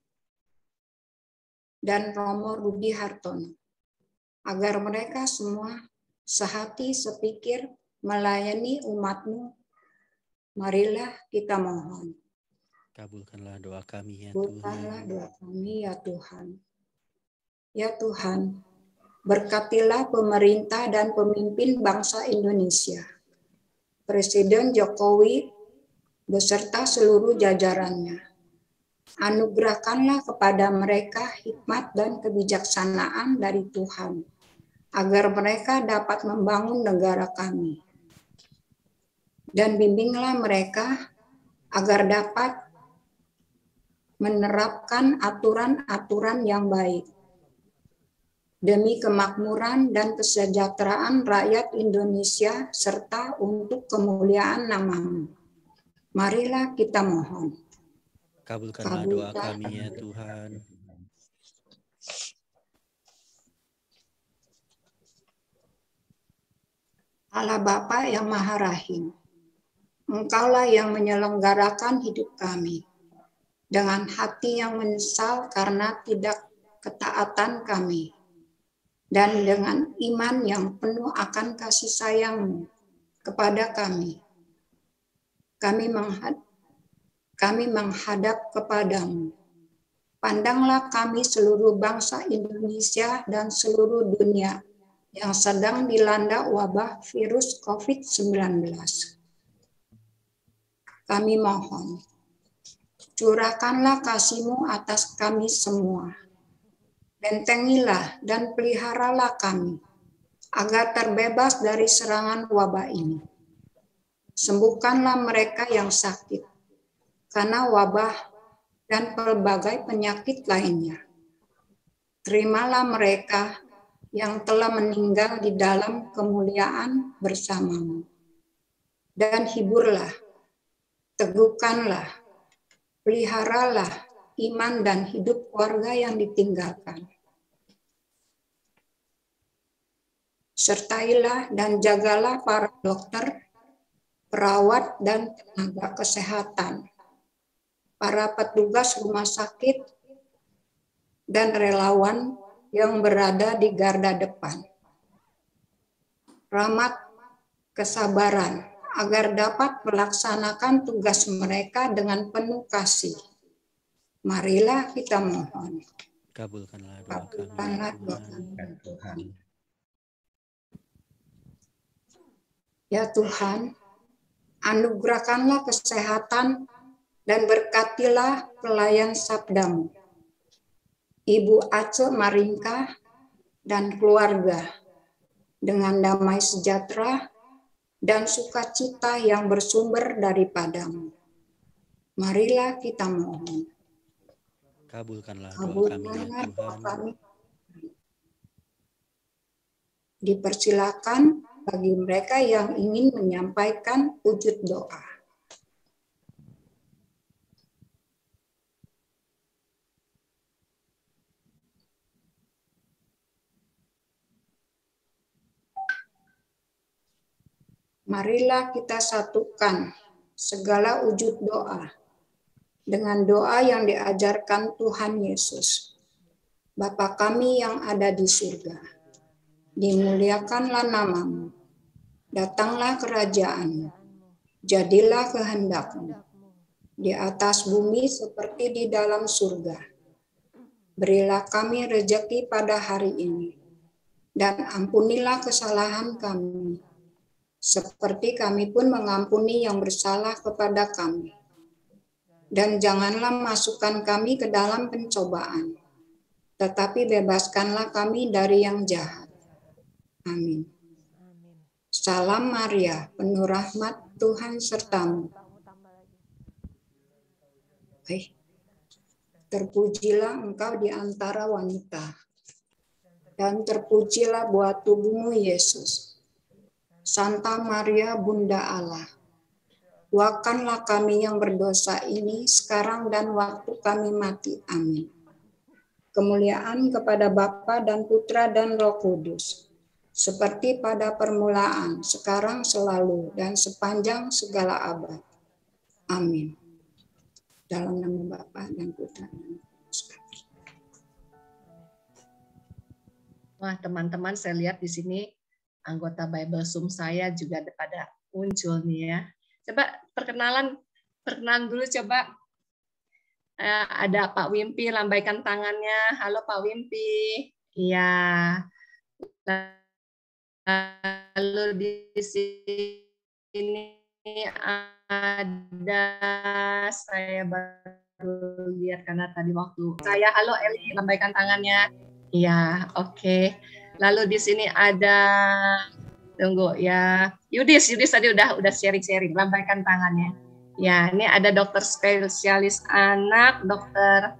dan Romo Rudi Hartono, agar mereka semua sehati sepikir melayani umat-Mu. Marilah kita mohon. Kabulkanlah doa kami ya Tuhan. Kabulkanlah doa kami ya Tuhan. Ya Tuhan, berkatilah pemerintah dan pemimpin bangsa Indonesia, Presiden Jokowi beserta seluruh jajarannya. Anugerahkanlah kepada mereka hikmat dan kebijaksanaan dari Tuhan, agar mereka dapat membangun negara kami. Dan bimbinglah mereka agar dapat menerapkan aturan-aturan yang baik demi kemakmuran dan kesejahteraan rakyat Indonesia serta untuk kemuliaan nama-Mu. Marilah kita mohon. Kabulkanlah doa kami ya Tuhan. Allah Bapa yang Maha Rahim, Engkaulah yang menyelenggarakan hidup kami dengan hati yang menyesal karena tidak ketaatan kami, dan dengan iman yang penuh akan kasih sayang-Mu kepada kami. Kami menghadap kepadamu. Pandanglah kami seluruh bangsa Indonesia dan seluruh dunia yang sedang dilanda wabah virus COVID-19. Kami mohon, curahkanlah kasih-Mu atas kami semua. Bentengilah dan peliharalah kami, agar terbebas dari serangan wabah ini. Sembuhkanlah mereka yang sakit, karena wabah dan pelbagai penyakit lainnya. Terimalah mereka yang telah meninggal di dalam kemuliaan bersama-Mu. Dan hiburlah, teguhkanlah, peliharalah iman dan hidup keluarga yang ditinggalkan. Sertailah dan jagalah para dokter, perawat, dan tenaga kesehatan, para petugas rumah sakit, dan relawan yang berada di garda depan. Rahmat kesabaran agar dapat melaksanakan tugas mereka dengan penuh kasih. Marilah kita mohon. Kabulkanlah doa kami ya Tuhan. Ya Tuhan, anugerahkanlah kesehatan dan berkatilah pelayan sabda-Mu, Ibu Ace Maringka dan keluarga, dengan damai sejahtera dan sukacita yang bersumber daripada-Mu. Marilah kita mohon. Kabulkanlah doa kami ya Tuhan. Dipersilakan bagi mereka yang ingin menyampaikan wujud doa. Marilah kita satukan segala wujud doa dengan doa yang diajarkan Tuhan Yesus. Bapa kami yang ada di surga, dimuliakanlah nama-Mu, datanglah kerajaan-Mu, jadilah kehendak-Mu, di atas bumi seperti di dalam surga. Berilah kami rejeki pada hari ini, dan ampunilah kesalahan kami, seperti kami pun mengampuni yang bersalah kepada kami. Dan janganlah masukkan kami ke dalam pencobaan, tetapi bebaskanlah kami dari yang jahat. Amin. Salam Maria, penuh rahmat, Tuhan serta-Mu. Terpujilah Engkau di antara wanita, dan terpujilah buah tubuh-Mu, Yesus. Santa Maria, Bunda Allah, doakanlah kami yang berdosa ini sekarang dan waktu kami mati. Amin. Kemuliaan kepada Bapa dan Putra dan Roh Kudus, seperti pada permulaan, sekarang, selalu, dan sepanjang segala abad. Amin. Dalam nama Bapa dan Putra dan Roh Kudus. Wah, teman-teman, saya lihat di sini anggota Bible Zoom saya juga pada muncul nih ya. Coba perkenalan dulu coba. Ada Pak Wimpi, lambaikan tangannya. Halo Pak Wimpi. Iya. Lalu di sini ada, saya baru lihat karena tadi waktu saya. Halo Eli, lambaikan tangannya. Iya, oke. Lalu di sini ada, tunggu ya, Yudis tadi udah sharing, lambaikan tangannya. Ya, ini ada dokter spesialis anak, dokter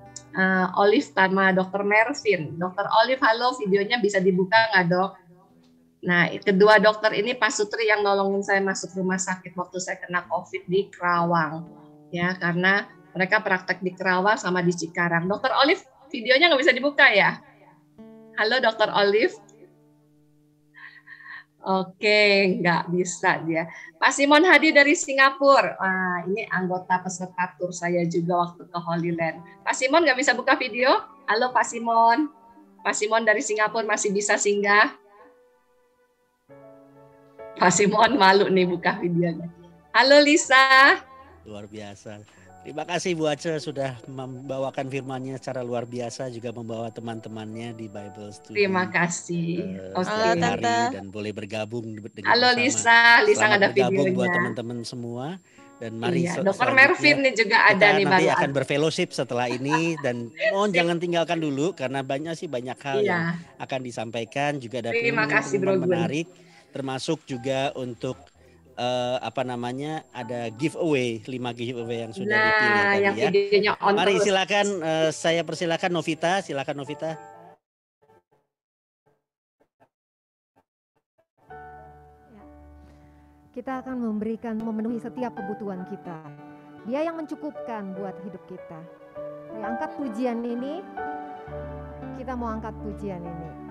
Olive sama dokter Mervin. Dokter Olive, halo, videonya bisa dibuka nggak, Dok? Nah, kedua dokter ini Pak Sutri yang nolongin saya masuk rumah sakit waktu saya kena COVID di Kerawang. Ya, karena mereka praktek di Kerawang sama di Cikarang. Dokter Olive, videonya nggak bisa dibuka ya? Halo, Dokter Olive. Oke, nggak bisa dia. Pak Simon Hadi dari Singapura. Ini anggota peserta tur saya juga waktu ke Holy Land. Pak Simon nggak bisa buka video? Halo Pak Simon. Pak Simon dari Singapura masih bisa singgah? Pak Simon malu nih buka videonya. Halo Lisa. Luar biasa. Terima kasih Bu Ace sudah membawakan firman-Nya secara luar biasa, juga membawa teman-temannya di Bible Study. Terima kasih. Halo Tante. Dan boleh bergabung dengan Halo bersama. Lisa nggak ada bergabung videonya. buat teman-teman semua. Dan mari Dr. Mervin nih juga ada nih, nanti akan berfellowship setelah ini, dan mohon jangan tinggalkan dulu karena banyak hal yang akan disampaikan, juga ada pengumuman menarik, termasuk juga untuk ada giveaway, 5 giveaway yang sudah dipilih tadi yang ya. Mari terus. silakan, saya persilakan Novita, silakan Novita. Kita akan memenuhi setiap kebutuhan kita. Dia yang mencukupkan buat hidup kita. Ya, angkat pujian ini. Kita mau angkat pujian ini.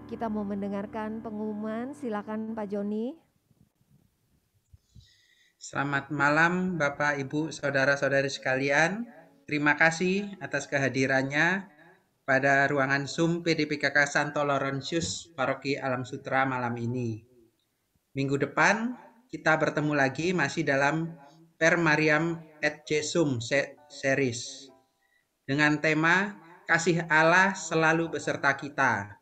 Kita mau mendengarkan pengumuman, silakan Pak Joni. Selamat malam Bapak, Ibu, Saudara-saudari sekalian. Terima kasih atas kehadirannya pada ruangan Zoom PDPKK Santo Laurentius Paroki Alam Sutra malam ini. Minggu depan kita bertemu lagi masih dalam Per Mariam et Jesum series dengan tema Kasih Allah selalu beserta kita,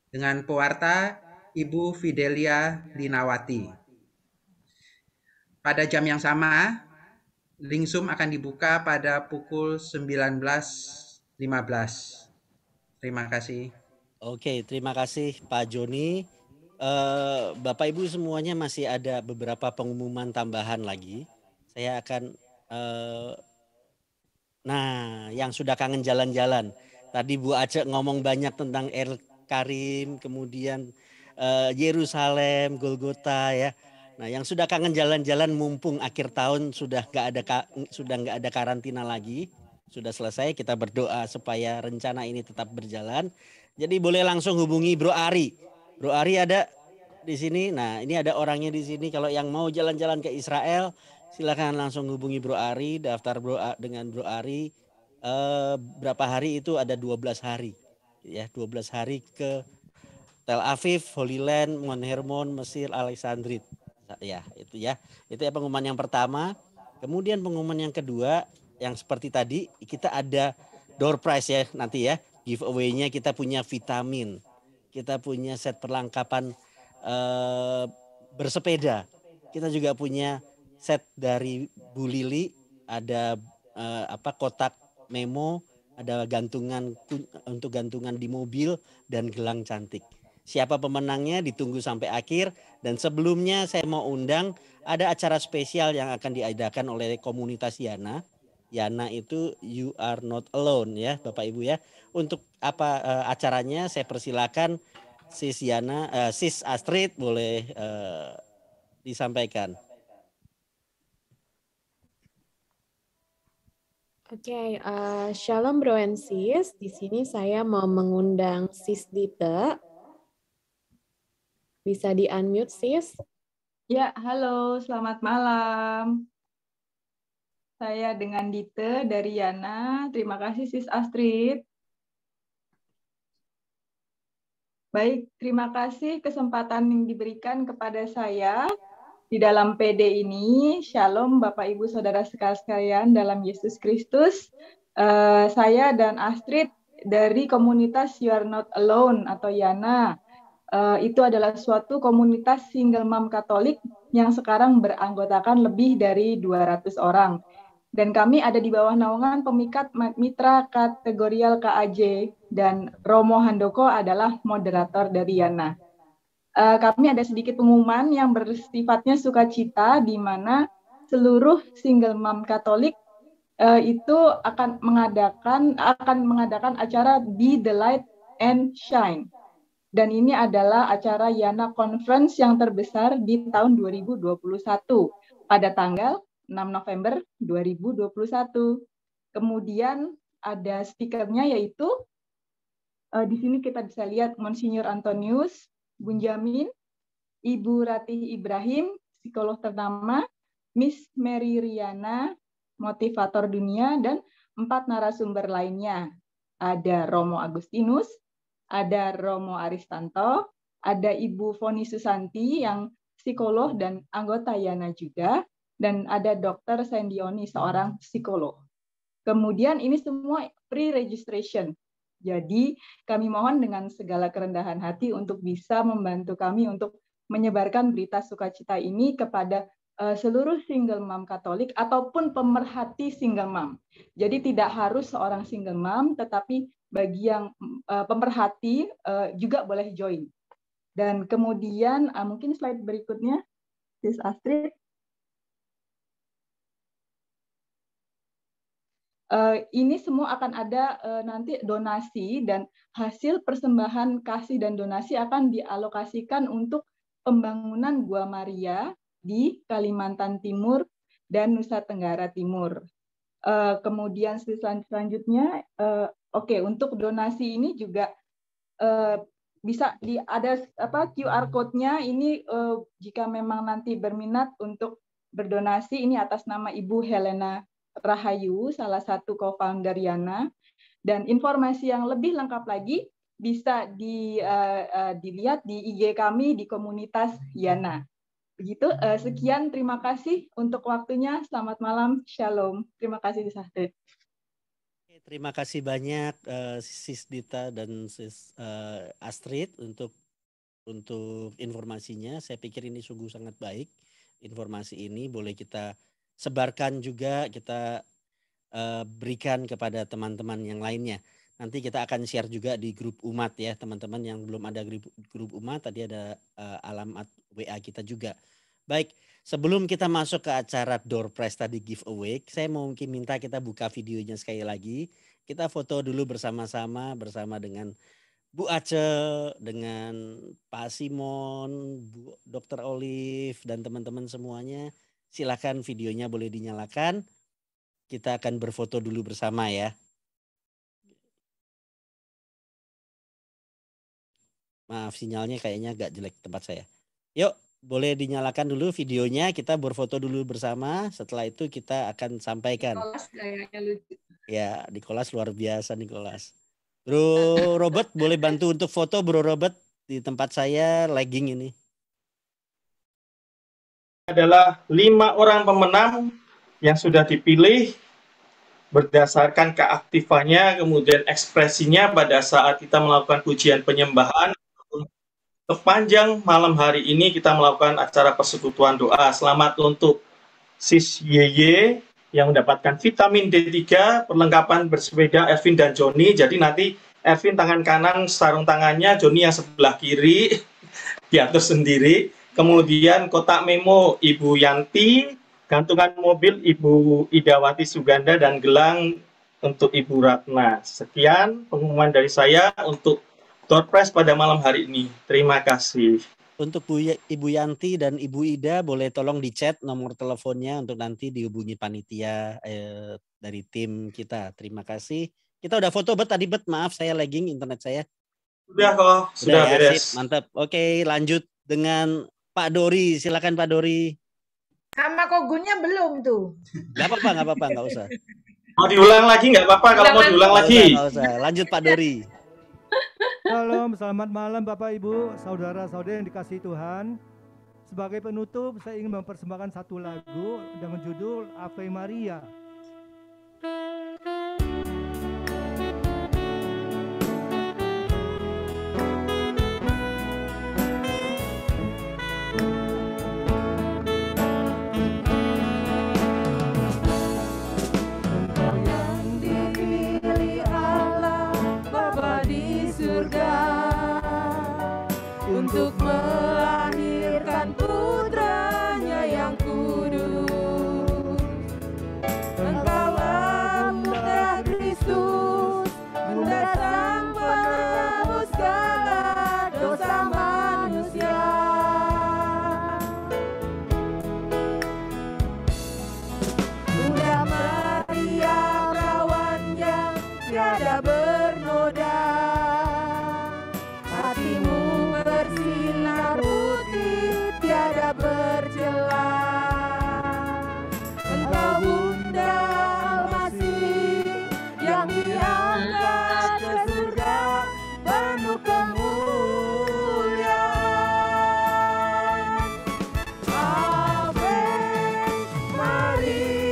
dengan pewarta Ibu Fidelia Linawati. Pada jam yang sama, link Zoom akan dibuka pada pukul 19.15. Terima kasih. Oke, terima kasih Pak Joni. Bapak Ibu semuanya masih ada beberapa pengumuman tambahan lagi. Saya akan yang sudah kangen jalan-jalan. Tadi Bu Aceh ngomong banyak tentang El Karim, kemudian Yerusalem, Golgota ya. Nah, yang sudah kangen jalan-jalan mumpung akhir tahun sudah nggak ada karantina lagi, sudah selesai, kita berdoa supaya rencana ini tetap berjalan. Jadi boleh langsung hubungi Bro Ari. Bro Ari ada di sini. Nah, ini ada orangnya di sini. Kalau yang mau jalan-jalan ke Israel, silakan langsung hubungi Bro Ari, daftar dengan Bro Ari. Berapa hari itu ada 12 hari. Ya, 12 hari ke Tel Aviv, Holy Land, Mount Hermon, Mesir, Alexandria. Ya, itu ya. Itu ya pengumuman yang pertama. Kemudian pengumuman yang kedua yang seperti tadi, kita ada door prize ya nanti ya. Giveaway-nya kita punya vitamin. Kita punya set perlengkapan bersepeda. Kita juga punya set dari Bu Lili, ada kotak memo, ada gantungan untuk gantungan di mobil dan gelang cantik. Siapa pemenangnya ditunggu sampai akhir, dan sebelumnya saya mau undang ada acara spesial yang akan diadakan oleh komunitas Yana. Yana itu You Are Not Alone ya Bapak Ibu ya. Untuk acaranya saya persilakan Sis Yana, Sis Astrid boleh disampaikan. Oke, Shalom Bro and Sis. Di sini saya mau mengundang Sis Dita. Bisa di-unmute, Sis? Ya, halo, selamat malam. Saya dengan Dita dari Yana. Terima kasih Sis Astrid. Baik, terima kasih kesempatan yang diberikan kepada saya di dalam PD ini. Shalom Bapak Ibu Saudara sekalian dalam Yesus Kristus. Saya dan Astrid dari komunitas You Are Not Alone atau Yana. Itu adalah suatu komunitas single mom Katolik yang sekarang beranggotakan lebih dari 200 orang. Dan kami ada di bawah naungan pemikat mitra kategorial KAJ dan Romo Handoko adalah moderator dari Yana. Kami ada sedikit pengumuman yang bersifatnya sukacita di mana seluruh single mom Katolik itu akan mengadakan acara Be the Light and Shine. Dan ini adalah acara Yana Conference yang terbesar di tahun 2021 pada tanggal 6 November 2021. Kemudian ada speakernya yaitu di sini kita bisa lihat Monsignor Antonius Bunjamin, Ibu Ratih Ibrahim, psikolog ternama, Miss Mary Riana, motivator dunia, dan 4 narasumber lainnya. Ada Romo Agustinus, ada Romo Aristanto, ada Ibu Foni Susanti yang psikolog dan anggota Yana juga, dan ada Dr. Sendioni, seorang psikolog. Kemudian ini semua pre-registration. Jadi kami mohon dengan segala kerendahan hati untuk bisa membantu kami untuk menyebarkan berita sukacita ini kepada seluruh single mom Katolik ataupun pemerhati single mom. Jadi tidak harus seorang single mom, tetapi bagi yang pemerhati juga boleh join. Dan kemudian mungkin slide berikutnya, Sis Astrid. Ini semua akan ada nanti donasi dan hasil persembahan kasih dan donasi akan dialokasikan untuk pembangunan Gua Maria di Kalimantan Timur dan Nusa Tenggara Timur. Kemudian selanjutnya, untuk donasi ini juga bisa ada QR code-nya ini jika memang nanti berminat untuk berdonasi ini atas nama Ibu Helena Rahayu, salah satu co-founder Yana, dan informasi yang lebih lengkap lagi bisa dilihat di IG kami di komunitas Yana. Begitu, sekian, terima kasih untuk waktunya. Selamat malam, shalom. Terima kasih, Sis Astrid. Terima kasih banyak Sis Dita dan Sis Astrid untuk informasinya. Saya pikir ini sungguh sangat baik. Informasi ini boleh kita sebarkan juga, kita berikan kepada teman-teman yang lainnya. Nanti kita akan share juga di grup umat ya, teman-teman yang belum ada grup umat, tadi ada alamat WA kita juga. Baik, sebelum kita masuk ke acara door prize tadi giveaway, saya mau mungkin minta kita buka videonya sekali lagi. Kita foto dulu bersama-sama bersama dengan Bu Ace, dengan Pak Simon, Bu Dr. Olive, dan teman-teman semuanya. Silakan videonya boleh dinyalakan. Kita akan berfoto dulu bersama ya. Maaf, sinyalnya kayaknya agak jelek tempat saya. Yuk, boleh dinyalakan dulu videonya. Kita berfoto dulu bersama. Setelah itu kita akan sampaikan. Nicholas gayanya lucu. Ya, Nicholas luar biasa, Nicholas. Bro Robert, boleh bantu untuk foto Bro Robert di tempat saya lagging ini. Adalah 5 orang pemenang yang sudah dipilih berdasarkan keaktifannya, kemudian ekspresinya pada saat kita melakukan pujian penyembahan. Sepanjang malam hari ini kita melakukan acara persekutuan doa. Selamat untuk Sis YY yang mendapatkan vitamin D3, perlengkapan bersepeda Ervin dan Joni. Jadi nanti Ervin tangan kanan sarung tangannya, Joni yang sebelah kiri diatur sendiri. Kemudian kotak memo Ibu Yanti, gantungan mobil Ibu Idawati Suganda, dan gelang untuk Ibu Ratna. Sekian pengumuman dari saya untuk door prize pada malam hari ini. Terima kasih. Untuk Ibu Yanti dan Ibu Ida boleh tolong di chat nomor teleponnya untuk nanti dihubungi panitia dari tim kita. Terima kasih. Kita udah foto tadi maaf saya lagging internet saya. Sudah kok, sudah ya, beres. Sip, mantap. Oke, lanjut dengan Pak Dori. Silakan Pak Dori. Sama kogunnya belum tuh. Gak apa-apa, nggak usah. Mau diulang lagi nggak apa-apa kalau mau diulang lagi. Nggak usah. Lanjut Pak Dori. Shalom, selamat malam Bapak Ibu, saudara-saudara yang dikasihi Tuhan. Sebagai penutup, saya ingin mempersembahkan satu lagu dengan judul Ave Maria. Untuk melahirkan putranya yang kudus. Engkaulah putra Kristus, mendatang penebus segala dosa manusia. Bunda Maria perawan yang tiada bernoda, hatimu bersinar putih tiada bercela. Engkau Bunda Almasih yang diangkat ke surga penuh kemuliaan. Ave Maria,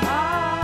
Ave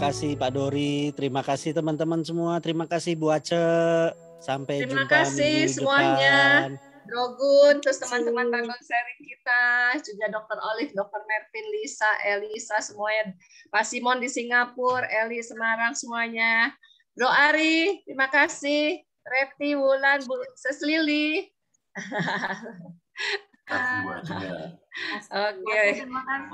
kasih Pak Dori, terima kasih teman-teman semua, terima kasih Bu Ace. Sampai Terima jumpa kasih minggu semuanya. depan. Drogun, terus teman-teman Dragon Sharing kita, juga Dr. Olive, Dr. Mervin, Lisa, Elisa, semuanya. Pak Simon di Singapura, Eli Semarang, semuanya. Bro Ari, terima kasih. Reti, Wulan, Bu Seslili. Oke.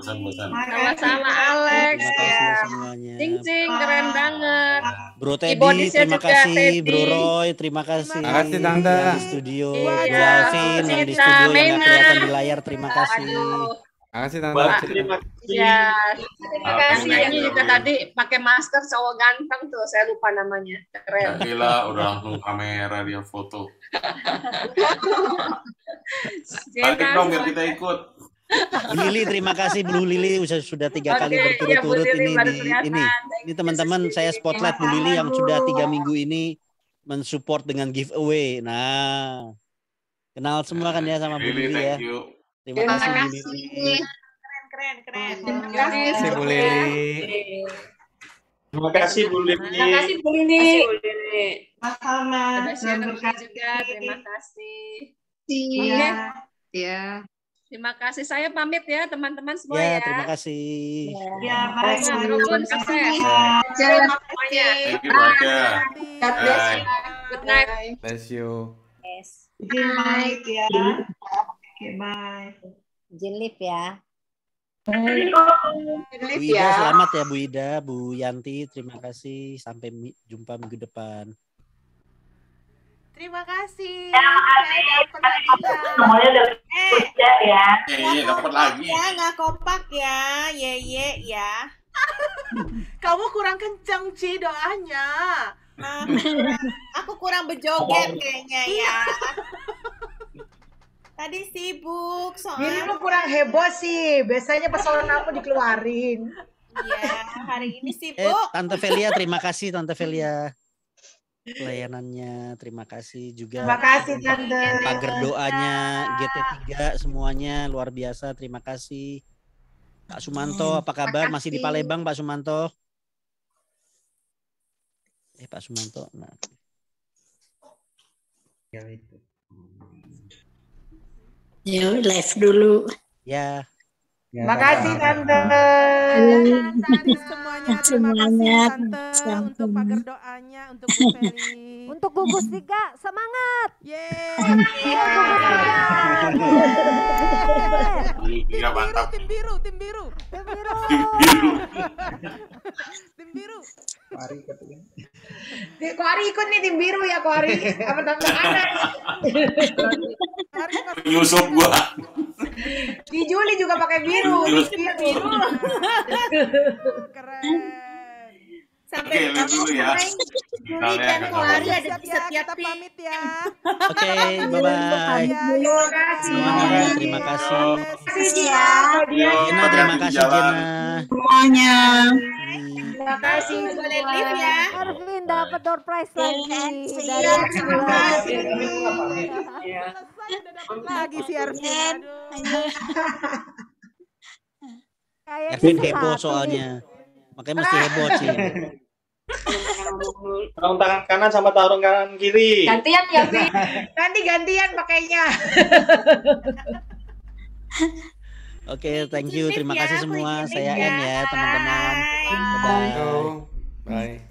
Sama-sama Alex. Terima kasih semuanya. Cing-cing, keren banget. Bro Teddy, Keyboardisnya terima juga, kasih. Teddy. Bro Roy, terima kasih. Terima kasih, Tante. Yang di studio. Bu Iya, Alvin, yang di Cita, studio yang nggak Mena. kelihatan di layar, terima kasih. Terima kasih Tante. Terima kasih. Ya, terima kasih. Ini juga tadi pakai masker cowok ganteng tuh, saya lupa namanya. Keren. Gila, udah langsung kamera dia foto. Balik Jenna, dong biar kita ikut. Bu Lili, terima kasih Bu Lili sudah 3 kali Oke, iya, Bu berturut-turut Lili baru ini kelihatan. teman-teman saya spotlight Bu Lili yang sudah 3 minggu ini mensupport dengan giveaway. Nah, kenal semua kan ya sama Bu Lili, Lili ya. thank you. Terima kasih Bu Lili. Keren. Terima kasih Bu Lili. Terima kasih Bu Lili. Terima kasih Bu Lili. Sama-sama. Ada Sharon juga, terima kasih. Iya. Oke. Ya. Terima kasih. Saya pamit ya teman-teman semua ya. Ya, terima kasih. Ya, baik. Drogun, sukses. Jalan Semuanya. Thank you, Baca. God bless Bye. you. Good night. Bless you. Good night ya. Oke, bye. Jilip ya. Bu Ida selamat ya Bu Ida, Bu Yanti terima kasih. Sampai jumpa minggu depan. Terima kasih. Semuanya dapat ya. Iya, dapat lagi. Ya, nggak kompak ya. Ya. Kamu kurang kencang, Ci, doanya. Aku kurang berjoget kayaknya ya. Tadi sibuk soalnya. Ini lu kurang heboh sih. Biasanya pesona aku dikeluarin. Iya, hari ini sibuk. Tante Velia terima kasih Tante Velia. Pelayanannya terima kasih juga. Terima kasih Tante. Pagar doanya GT3 semuanya luar biasa. Terima kasih. Pak Sumanto apa kabar? Masih di Palembang Pak Sumanto? Pak Sumanto. Nah. Yuk live dulu. Ya. Terima kasih Tante. Semuanya. Untuk pagar doanya, untuk Bu Feli. Untuk gugus 3, semangat. Iya, mantap. Tim biru. Tim biru. Kok Ari ikut nih tim biru ya, kok Ari? Apa Tante Anas? Nyusup gua. Di Juli juga pakai biru. Biru. Keren. Oke, lihat dulu ya. Juli dan Ari ada di setiap pamit ya. Oke, bye-bye. Terima kasih. Terima kasih. Jena, terima kasih Jena. Semuanya. Terima kasih. Boleh live ya. Arvin dapat door prize lagi. Lagi si Arvin. Arvin heboh soalnya. Makanya mesti heboh sih. Tarung tangan kanan sama tarung kanan kiri. Gantian ya, Vin. Nanti gantian pakainya. Oke, thank you. Terima kasih semua. Saya N ya, teman-teman. Bye. Bye.